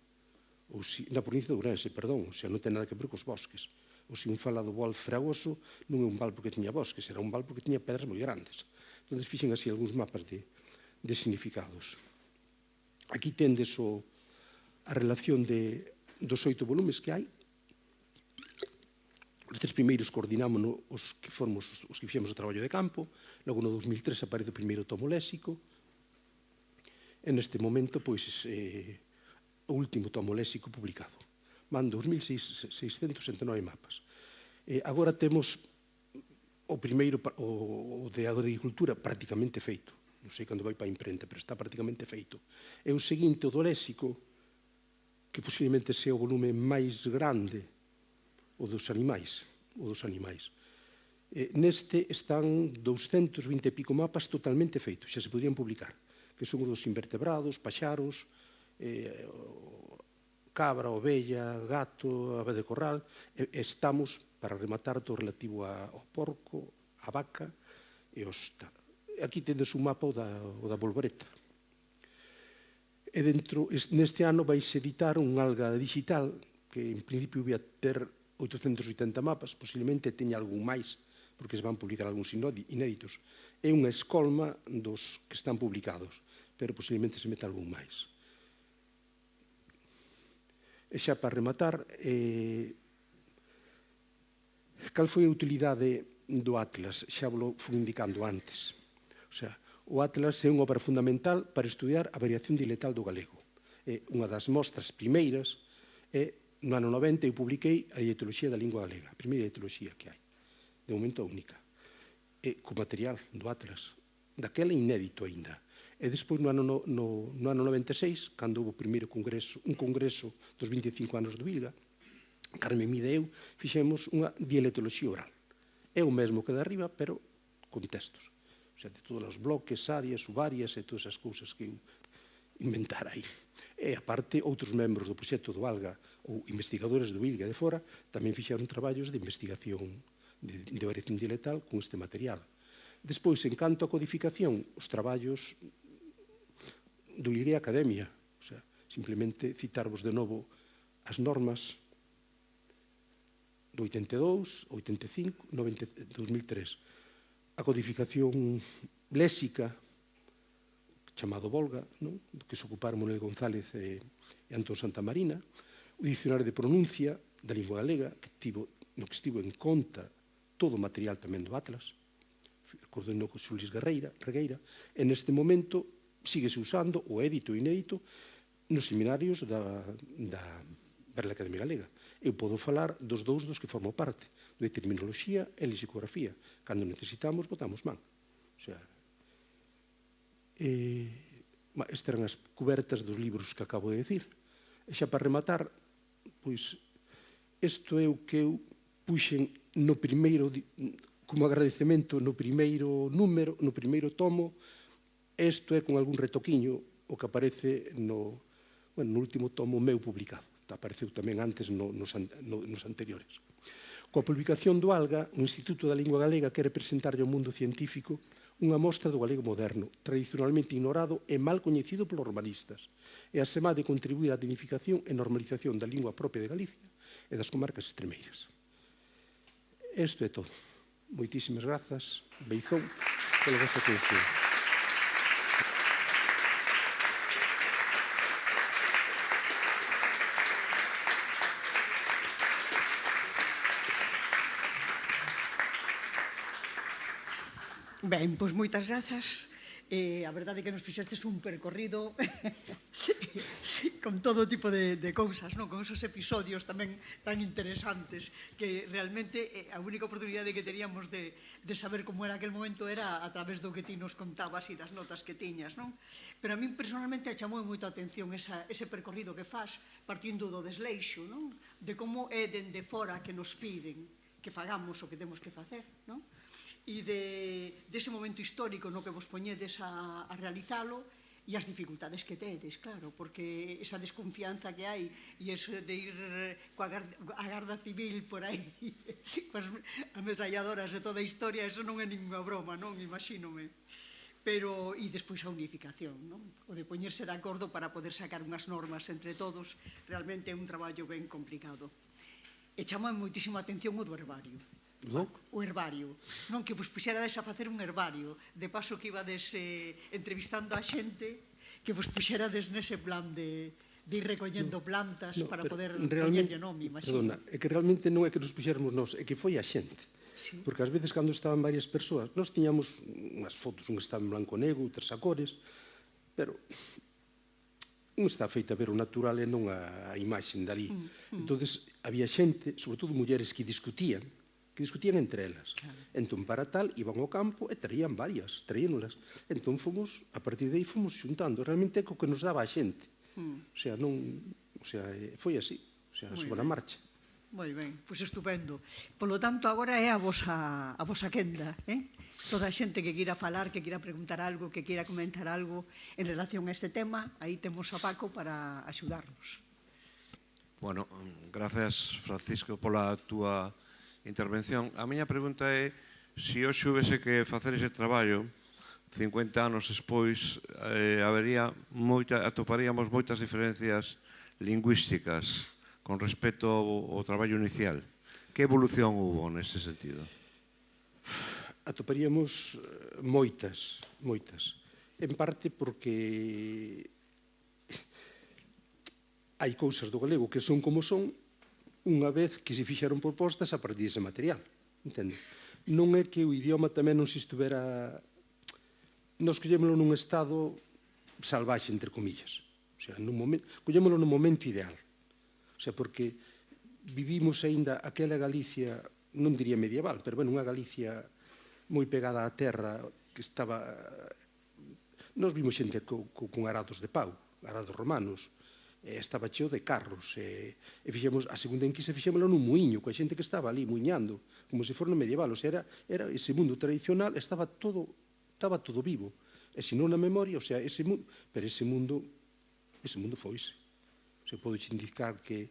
ou na provincia de Ourense, perdón, o sea, non ten nada que ver cos bosques. Ou se un fala do val fragoso, non é un val porque tiña bosques, era un val porque tiña pedras moi grandes. Entón, fixen así algúns mapas de significados. Aquí tendes a relación dos 8 volumes que hai. Os 3 primeiros coordinámonos os que fixemos o traballo de campo, logo no 2003 aparece o primeiro tomo léxico, e neste momento, pois, o último tomo léxico publicado. Van 2.669 mapas. Agora temos o primeiro, o de agricultura, prácticamente feito. Non sei cando vai para a imprenta, pero está prácticamente feito. E o seguinte, o do léxico, que posiblemente sea o volume máis grande, o dos animais. Neste están 220 e pico mapas totalmente feitos, xa se podrían publicar, que son os dos invertebrados, paxaros, cabra, ovella, gato, ave de corral. Estamos, para rematar, todo relativo ao porco, a vaca e os... Aquí tendes un mapa o da bolboreta. E neste ano vais editar un alga digital que en principio vai ter 880 mapas, posiblemente teña algún máis, porque se van publicar algúns inéditos. É unha escolma dos que están publicados, pero posiblemente se meta algún máis. E xa para rematar, cal foi a utilidade do Atlas? Xa vos fui indicando antes. O sea, o Atlas é unha obra fundamental para estudiar a variación dialectal do galego. É unha das mostras primeiras, no ano 90 eu publiquei a dialectoloxía da lingua galega, a primeira dialectoloxía que hai, de momento a única, co material do Atlas, daquela inédito aínda. E despois no ano 96, cando houve o primeiro un congreso dos 25 anos do Vilga, Carmen Mida e eu fixemos unha dialectoloxía oral. É o mesmo que de arriba, pero con textos. O sea, de todos os bloques, áreas, subáreas e todas as cousas que eu inventara aí. E, aparte, outros membros do proxecto do Alga ou investigadores do Vilga de fora tamén fixeron traballos de investigación de variación dialectal con este material. Despois, en canto a codificación, os traballos do Ilgué Academia, o sea, simplemente citarvos de novo as normas do 82, 85, 2003. A codificación léxica, chamado Volga, que se ocuparon Manuel González e Antón Santamarina, o dicionario de pronuncia da lingua galega, no que estivo en conta todo o material tamén do Atlas, coordenou con Xulis Regueira, e neste momento síguese usando o édito e inédito nos seminarios da Real Academia Galega. Eu podo falar dos dous dos que formo parte, de terminoloxía e lexicografía. Cando necesitamos, botamos man. O sea, estas eran as cubertas dos libros que acabo de decir. E xa para rematar, pois, isto é o que eu puxen no primeiro, como agradecemento, no primeiro número, no primeiro tomo. Isto é con algún retoquiño o que aparece no último tomo meu publicado. Apareceu tamén antes nos anteriores. Coa publicación do Alga, o Instituto da Lingua Galega quere presentarlle ao mundo científico unha mostra do galego moderno, tradicionalmente ignorado e mal coñecido polos romanistas, e asemade de contribuir á dignificación e normalización da lingua propia de Galicia e das comarcas extremeiras. Isto é todo. Moitísimas grazas, beizón, pola vosa atención. Ben, pois moitas grazas. A verdade é que nos fixestes un percorrido con todo tipo de cousas, con esos episodios tamén tan interesantes, que realmente a única oportunidade que teríamos de saber como era aquel momento era a través do que ti nos contabas e das notas que tiñas. Pero a min personalmente chamou moita atención ese percorrido que faz partindo do desleixo, de como é dende fora que nos piden que fagamos o que temos que facer, e dese momento histórico no que vos poñedes a realizalo e as dificultades que tedes, claro, porque esa desconfianza que hai e eso de ir coa Garda Civil por aí coas ametralladoras e toda a historia, eso non é ninguna broma, imagínome. Pero, e despois a unificación, o de poñerse de acordo para poder sacar unhas normas entre todos, realmente é un traballo ben complicado. E chama moitísima atención o do herbario. O herbario, que vos puxerades a facer un herbario, de paso que ibades entrevistando a xente, que vos puxerades nese plan de ir recollendo plantas para poder poñerlle nome, imagino. Perdona, é que realmente non é que nos puxéramos nós, é que foi a xente. Porque ás veces cando estaban varias persoas, nós tiñamos unhas fotos, un estaba en blanco negro, outras a cores, pero non está feita a ver o natural e non a imaxe dali. Entón, había xente, sobre todo mulleres, que discutían entre elas. Entón, para tal, iban ao campo e traían varias, traíanolas. Entón, a partir de aí, fomos xuntando. Realmente é o que nos daba a xente. O sea, foi así, sobre a marcha. Moi ben, pois estupendo. Polo tanto, agora é a vosa quenda, toda a xente que queira falar, que queira preguntar algo, que queira comentar algo en relación a este tema, aí temos a Paco para axudarnos. Bueno, gracias, Francisco, pola túa intervención. A miña pregunta é se hoxe houvese que facer ese traballo 50 anos despois atoparíamos moitas diferencias lingüísticas con respecto ao traballo inicial. Que evolución hubo nese sentido? Atoparíamos moitas. En parte porque hai cousas do galego que son como son unha vez que se fixeron propostas a partir dese material. Entende? Non é que o idioma tamén non se estuvera... Nos collémolo nun estado salvaxe, entre comillas. O sea, collémolo nun momento ideal. O sea, porque vivimos aínda aquela Galicia, non diría medieval, pero bueno, unha Galicia moi pegada á terra, que estaba... Nos vimos xente con arados de pau, arados romanos, estaba cheo de carros, e fixemos a segunda enquisa, fixémoslo nun muiño, coa xente que estaba ali muiñando, como se for no medieval. O sea, era ese mundo tradicional, estaba todo vivo, e se non na memoria, o sea, pero ese mundo foise. O sea, podo indicar que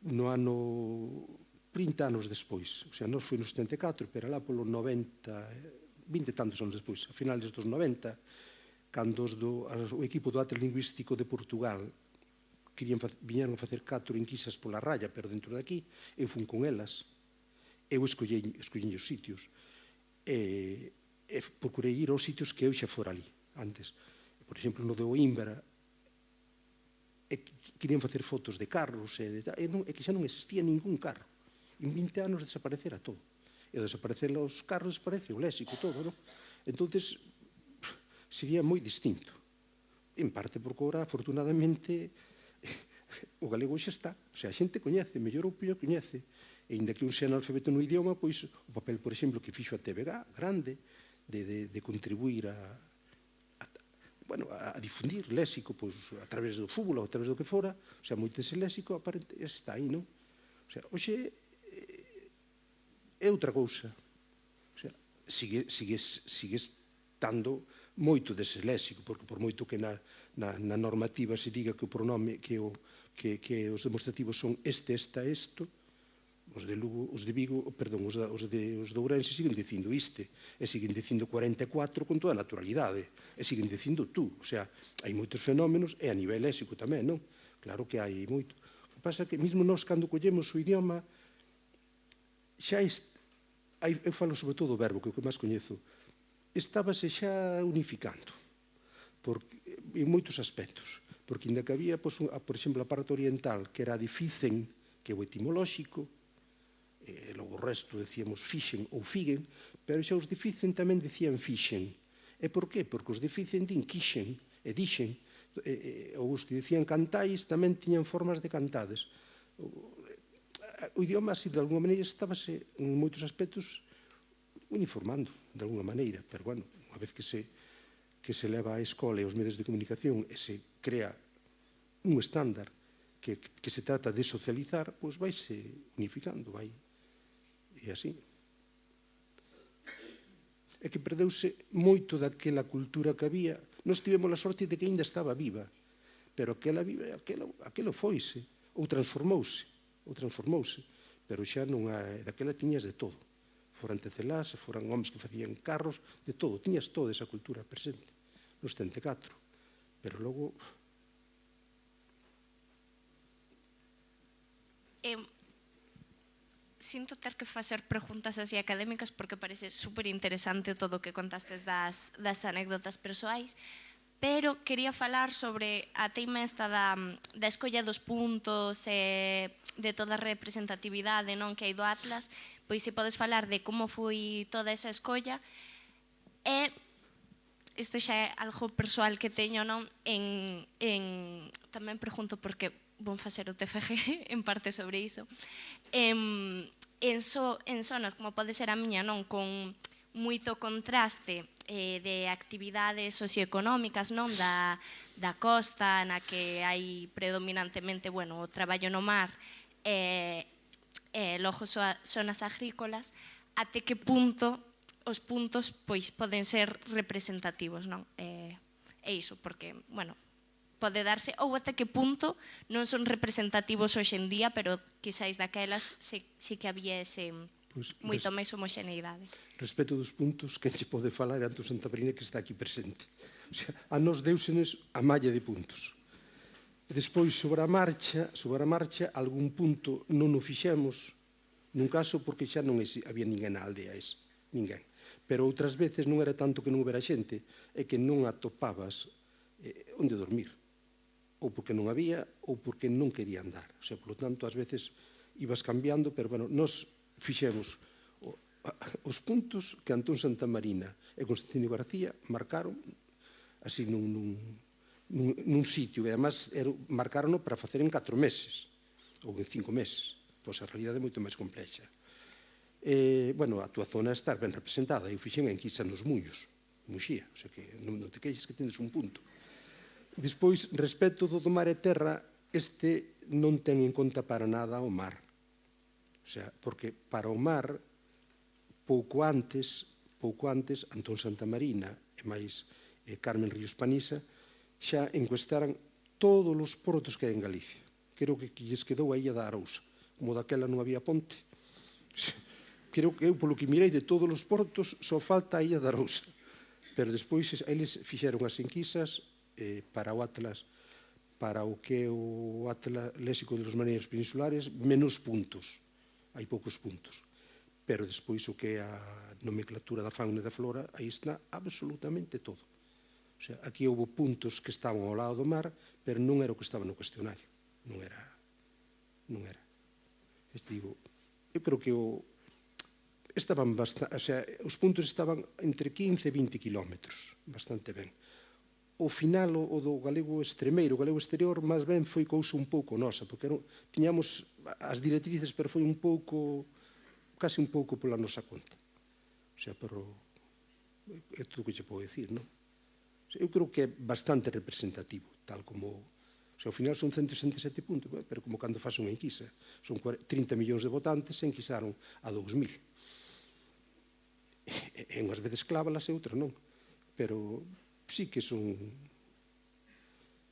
no ano 30 anos despois, o sea, nos foi no 74, pero lá polo 90, 20 e tantos anos despois, a finales dos 90, cando o equipo do Atlas Lingüístico de Portugal viñeron a facer 4 enquisas pola raya, pero dentro de aquí, eu fun con elas, eu escollín os sitios, e procurei ir aos sitios que eu xa fora ali, antes. Por exemplo, no de Oímbra, querían facer fotos de carros, e que xa non existía ningún carro. En 20 anos desaparecera todo. E ao desaparecer os carros, desaparece o léxico, todo, non? Entón, sería moi distinto. En parte porque agora, afortunadamente, o galego xa está. O sea, a xente coñece, mellor ou pior coñece. E ainda que un sea analfabeto no idioma, pois o papel, por exemplo, que fixo a TVG, grande, de contribuir a difundir léxico a través do fútbol ou a través do que fora, o sea, moito ese léxico está aí, non? O sea, hoxe é outra cousa. O sea, sigue estando moito dese léxico, porque por moito que na normativa se diga que o pronome, que os demostrativos son este, esta, esto, os de Lugo, os de Vigo, perdón, os de Ourense siguen dicindo iste, e siguen dicindo 44 con toda a naturalidade, e siguen dicindo tú. O sea, hai moitos fenómenos, e a nivel léxico tamén, non? Claro que hai moito. O que pasa é que, mesmo nós, cando collemos o idioma, eu falo sobre todo o verbo, que é o que máis coñezo, estábase xa unificando, en moitos aspectos, porque ainda que había, por exemplo, a parte oriental, que era difícil, que é o etimolóxico, e logo o resto decíamos fixen ou figuen, pero xa os difícil tamén decían fixen. E por qué? Porque os difícil din quixen e dixen, ou os que dicían cantais tamén tiñan formas de cantades. O idioma, así, de alguma maneira, estábase en moitos aspectos uniformando, de alguma maneira, pero, bueno, unha vez que se leva á escola e aos medios de comunicación e se crea un estándar que se trata de socializar, pois vaise unificando, vai. E así. É que perdeuse moito daquela cultura que había. Nós tivemos a sorte de que ainda estaba viva, pero aquelo foise, ou transformouse, pero xa non hai, daquela tiñas de todo. Foran tecelás, foran homes que facían carros, de todo, tiñas toda esa cultura presente, nos 74, pero logo... Sinto ter que facer preguntas así académicas porque parece super interesante todo o que contastes das anécdotas persoais, pero quería falar sobre a teima esta da escolla dos puntos e de toda a representatividade que hai do Atlas, pois se podes falar de como foi toda esa escolla e isto xa é algo persoal que teño, tamén pregunto porque vou facer o TFG en parte sobre iso, en zonas como pode ser a miña, con moito contraste de actividades socioeconómicas da costa, na que hai predominantemente o traballo no mar e logo zonas agrícolas, até que punto os puntos poden ser representativos, é iso, porque, pode darse, ou até que punto non son representativos hoxe en día, pero quizáis daquelas sí que había ese moito máis homoxeneidade. Respecto dos puntos, quen che pode falar é Antón Santamarina, que está aquí presente. O sea, a nos deusenes a malla de puntos. Despois, sobre a marcha, algún punto non o fixemos, nun caso porque xa non había ninguén na aldea esa, ninguén. Pero outras veces non era tanto que non houbera xente, é que non atopabas onde dormir. Ou porque non había, ou porque non quería andar. O sea, por lo tanto, ás veces ibas cambiando, pero, nos fixemos os puntos que Antón Santamarina e Constantino García marcaron así nun sitio, e además marcaron para facer en 4 meses, ou en 5 meses. Pois a realidade é moito máis complexa. A túa zona está ben representada. Eu fixen en Quisa nos Muños, Muxía, o sea que non te queixes que tendes un punto. Despois, respecto do mar e terra, este non ten en conta para nada o mar. O sea, porque para o mar, pouco antes, Antón Santamarina e máis Carmen Ríos Panisa xa encuestaran todos os portos que hai en Galicia. Creo que lles quedou a Illa da Arousa. Como daquela non había ponte, creo que eu, polo que mirei de todos os portos, só falta a Illa da Arousa. Pero despois, eles fixeron as enquisas para o Atlas, para o que é o Atlas léxico de los marinheiros peninsulares, menos puntos. Hai poucos puntos. Pero despois o que é a nomenclatura da fauna e da flora, aí está absolutamente todo. O sea, aquí houve puntos que estaban ao lado do mar, pero non era o que estaba no cuestionario. Non era. Eu creo que estaban bastante, o sea, os puntos estaban entre 15 e 20 kilómetros, bastante ben. o final, o do galego extremeiro, o galego exterior, máis ben foi cousa un pouco nosa, porque tiñamos as directrices, pero foi un pouco, casi un pouco pola nosa conta. O sea, pero é tudo o que che podo dicir, non? Eu creo que é bastante representativo, tal como... O sea, ao final son 167 puntos, pero como cando faz unha enquisa. Son 30 millóns de votantes e enquisaron a 2.000. E unhas veces clávalas e outras non. Pero sí que son...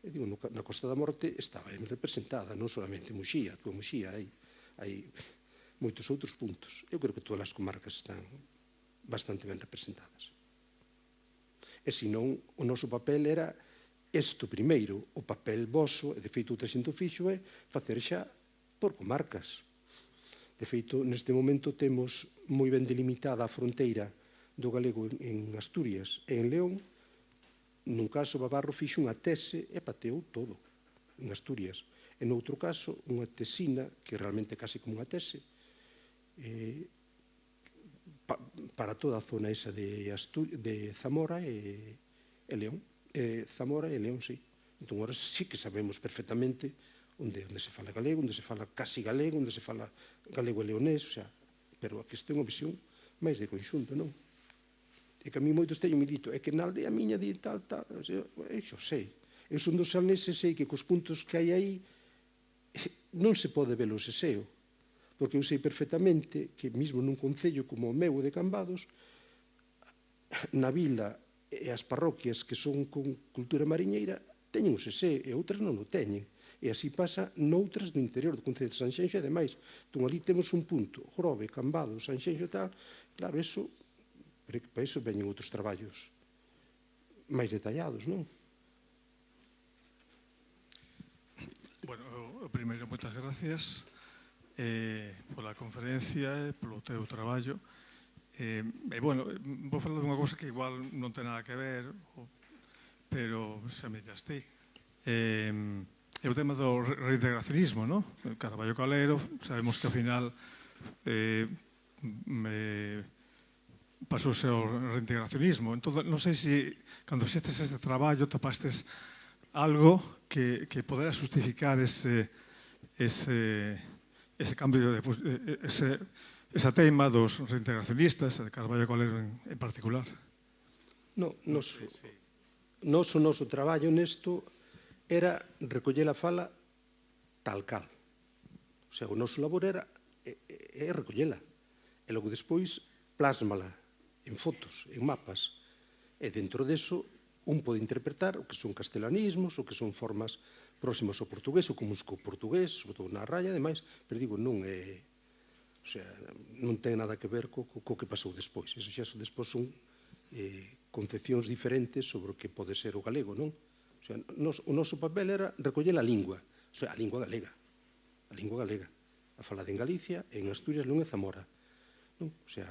Digo, na Costa da Morte estaba ben representada, non solamente Muxía, a tua Muxía, hai moitos outros puntos. Eu creo que todas as comarcas están bastante ben representadas. E senón, o noso papel era isto primeiro, o papel voso, e de feito o xente fixo é facer xa por comarcas. De feito, neste momento temos moi ben delimitada a fronteira do galego en Asturias e en León. Nun caso, Babarro fixo unha tese e pateou todo en Asturias. En outro caso, unha tesina, que realmente é casi como unha tese, para toda a zona esa de Zamora e León. Zamora e León, sí. Entón, agora sí que sabemos perfectamente onde se fala galego, onde se fala casi galego, onde se fala galego e leonés, o sea, pero aquí está unha visión máis de conxunto, non? E que a mí moitos teñen me dito, é que na aldea miña di tal, eu xo sei. Eu son dos salneses, sei que cos puntos que hai aí non se pode ver o seseo, porque eu sei perfectamente que mesmo nun concello como o meu de Cambados, na vila e as parroquias que son con cultura mariñeira teñen o seseo e outras non o teñen. E así pasa noutras do interior do concello de Sanxenxo e demais. Entón, ali temos un punto, Grove, Cambados, Sanxenxo e tal. Claro, para iso veñen outros traballos máis detallados, non? Bueno, primeiro, moitas gracias pola conferencia e polo teu traballo. E, bueno, vou falar dunha cousa que igual non ten nada que ver, pero xa me dirastei. É o tema do reintegracionismo, non? Carballo Calero, sabemos que ao final pasouse ao reintegracionismo. Entón, non sei se, cando fixestes este traballo, topastes algo que podera justificar ese cambio, esa teima dos reintegracionistas, de Carballo Calero en particular. O noso traballo nesto era recoller a fala tal cal. O sea, o noso labor era recollela. E logo despois plásmala en fotos, en mapas. E dentro deso un pode interpretar o que son castelanismos, o que son formas próximas ao portugués, ou comuns co portugués, sobre todo na raya, ademais, pero digo, non é... O sea, non ten nada que ver co que pasou despois. Eso xa despois son concepcións diferentes sobre o que pode ser o galego, non? O sea, o noso papel era recoller a lingua, o sea, a lingua galega. A lingua galega. A falada en Galicia, en Asturias, León e Zamora. O sea,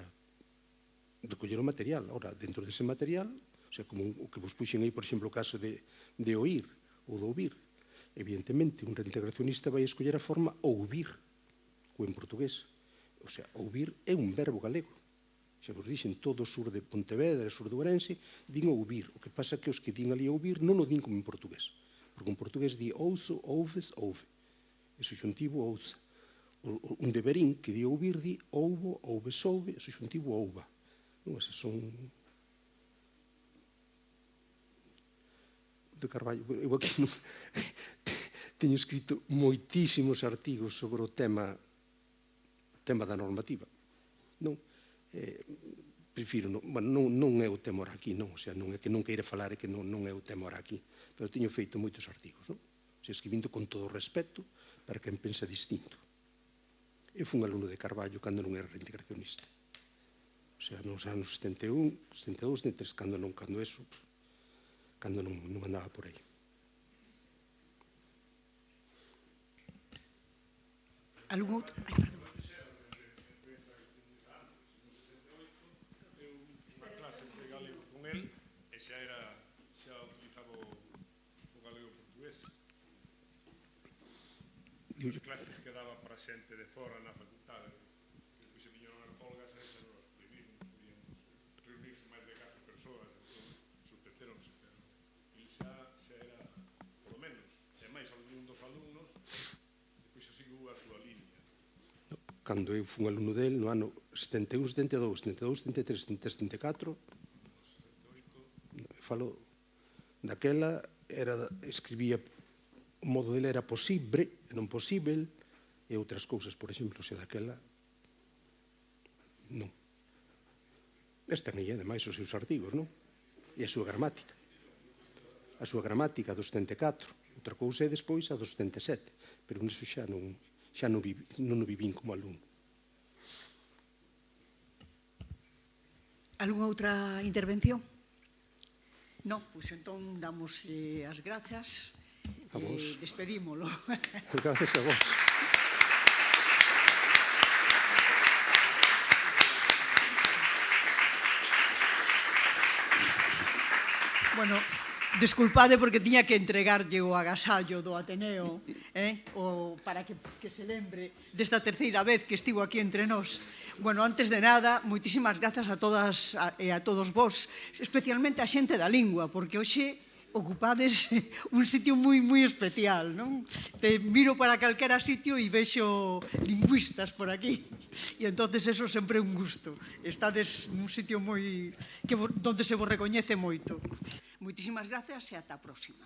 recoller o material. Ora, dentro dese material, o sea, como o que vos puxen aí, por exemplo, o caso de oír ou de ouvir, evidentemente, un reintegracionista vai escoller a forma ouvir, ou en portugués. O sea, ouvir é un verbo galego. Xa vos dixen, todo o sur de Pontevedra, sur do Ourense, din ouvir. O que pasa é que os que din ali ouvir non o din como en portugués. Porque en portugués di ouso, ouves, ouve. É subxuntivo ousa. Un de Berín, que di ouvir, di ouvo, ouves, ouve, é subxuntivo ouva. Non, esas son... De Carballo. Eu aquí teño escrito moitísimos artigos sobre o tema da normativa. Non? Prefiro, non é o tema aquí, non, o sea, non é que non queira falar, é que non é o tema aquí, pero teño feito moitos artigos, non? O sea, escribindo con todo o respeto para quen pensa distinto. Eu fui un alumno de Carballo cando non era reintegracionista. O sea, nos anos 71, 72, 73, cando non andaba por aí. Algún outro? Ai, perdón. As clases que daba para xente de fora na facultade, depois se viñeron as folgas e xa nos prohibiron, podíamos reunirse máis de 4 persoas, entón, suspendéronse, pero el xa Depois seguiu a súa liña. Cando eu fui un alumno del, no ano 71, 72, 72, 73, 74, falo daquela, escribía, o modo dele era posible, e non posível, e outras cousas, por exemplo, se daquela, non. Están aí, ademais, os seus artigos, non? E a súa gramática. A súa gramática do 74. Outra cousa é despois a do 77. Pero niso xa non o vivín como alumno. Algúnha outra intervención? Non, pois entón damos as grazas A vos. e despedímolo. Gracias a vos. Bueno, desculpade porque tiña que entregarlle o agasallo do Ateneo para que se lembre desta terceira vez que estivo aquí entre nós. Bueno, antes de nada, moitísimas grazas a todas e a todos vos, especialmente a xente da lingua, porque hoxe ocupades un sitio moi especial, non? Te miro para calquera sitio e vexo lingüistas por aquí. E entonces eso sempre é un gusto. Estades nun sitio donde se vos recoñece moito. Moitísimas grazas e ata a próxima.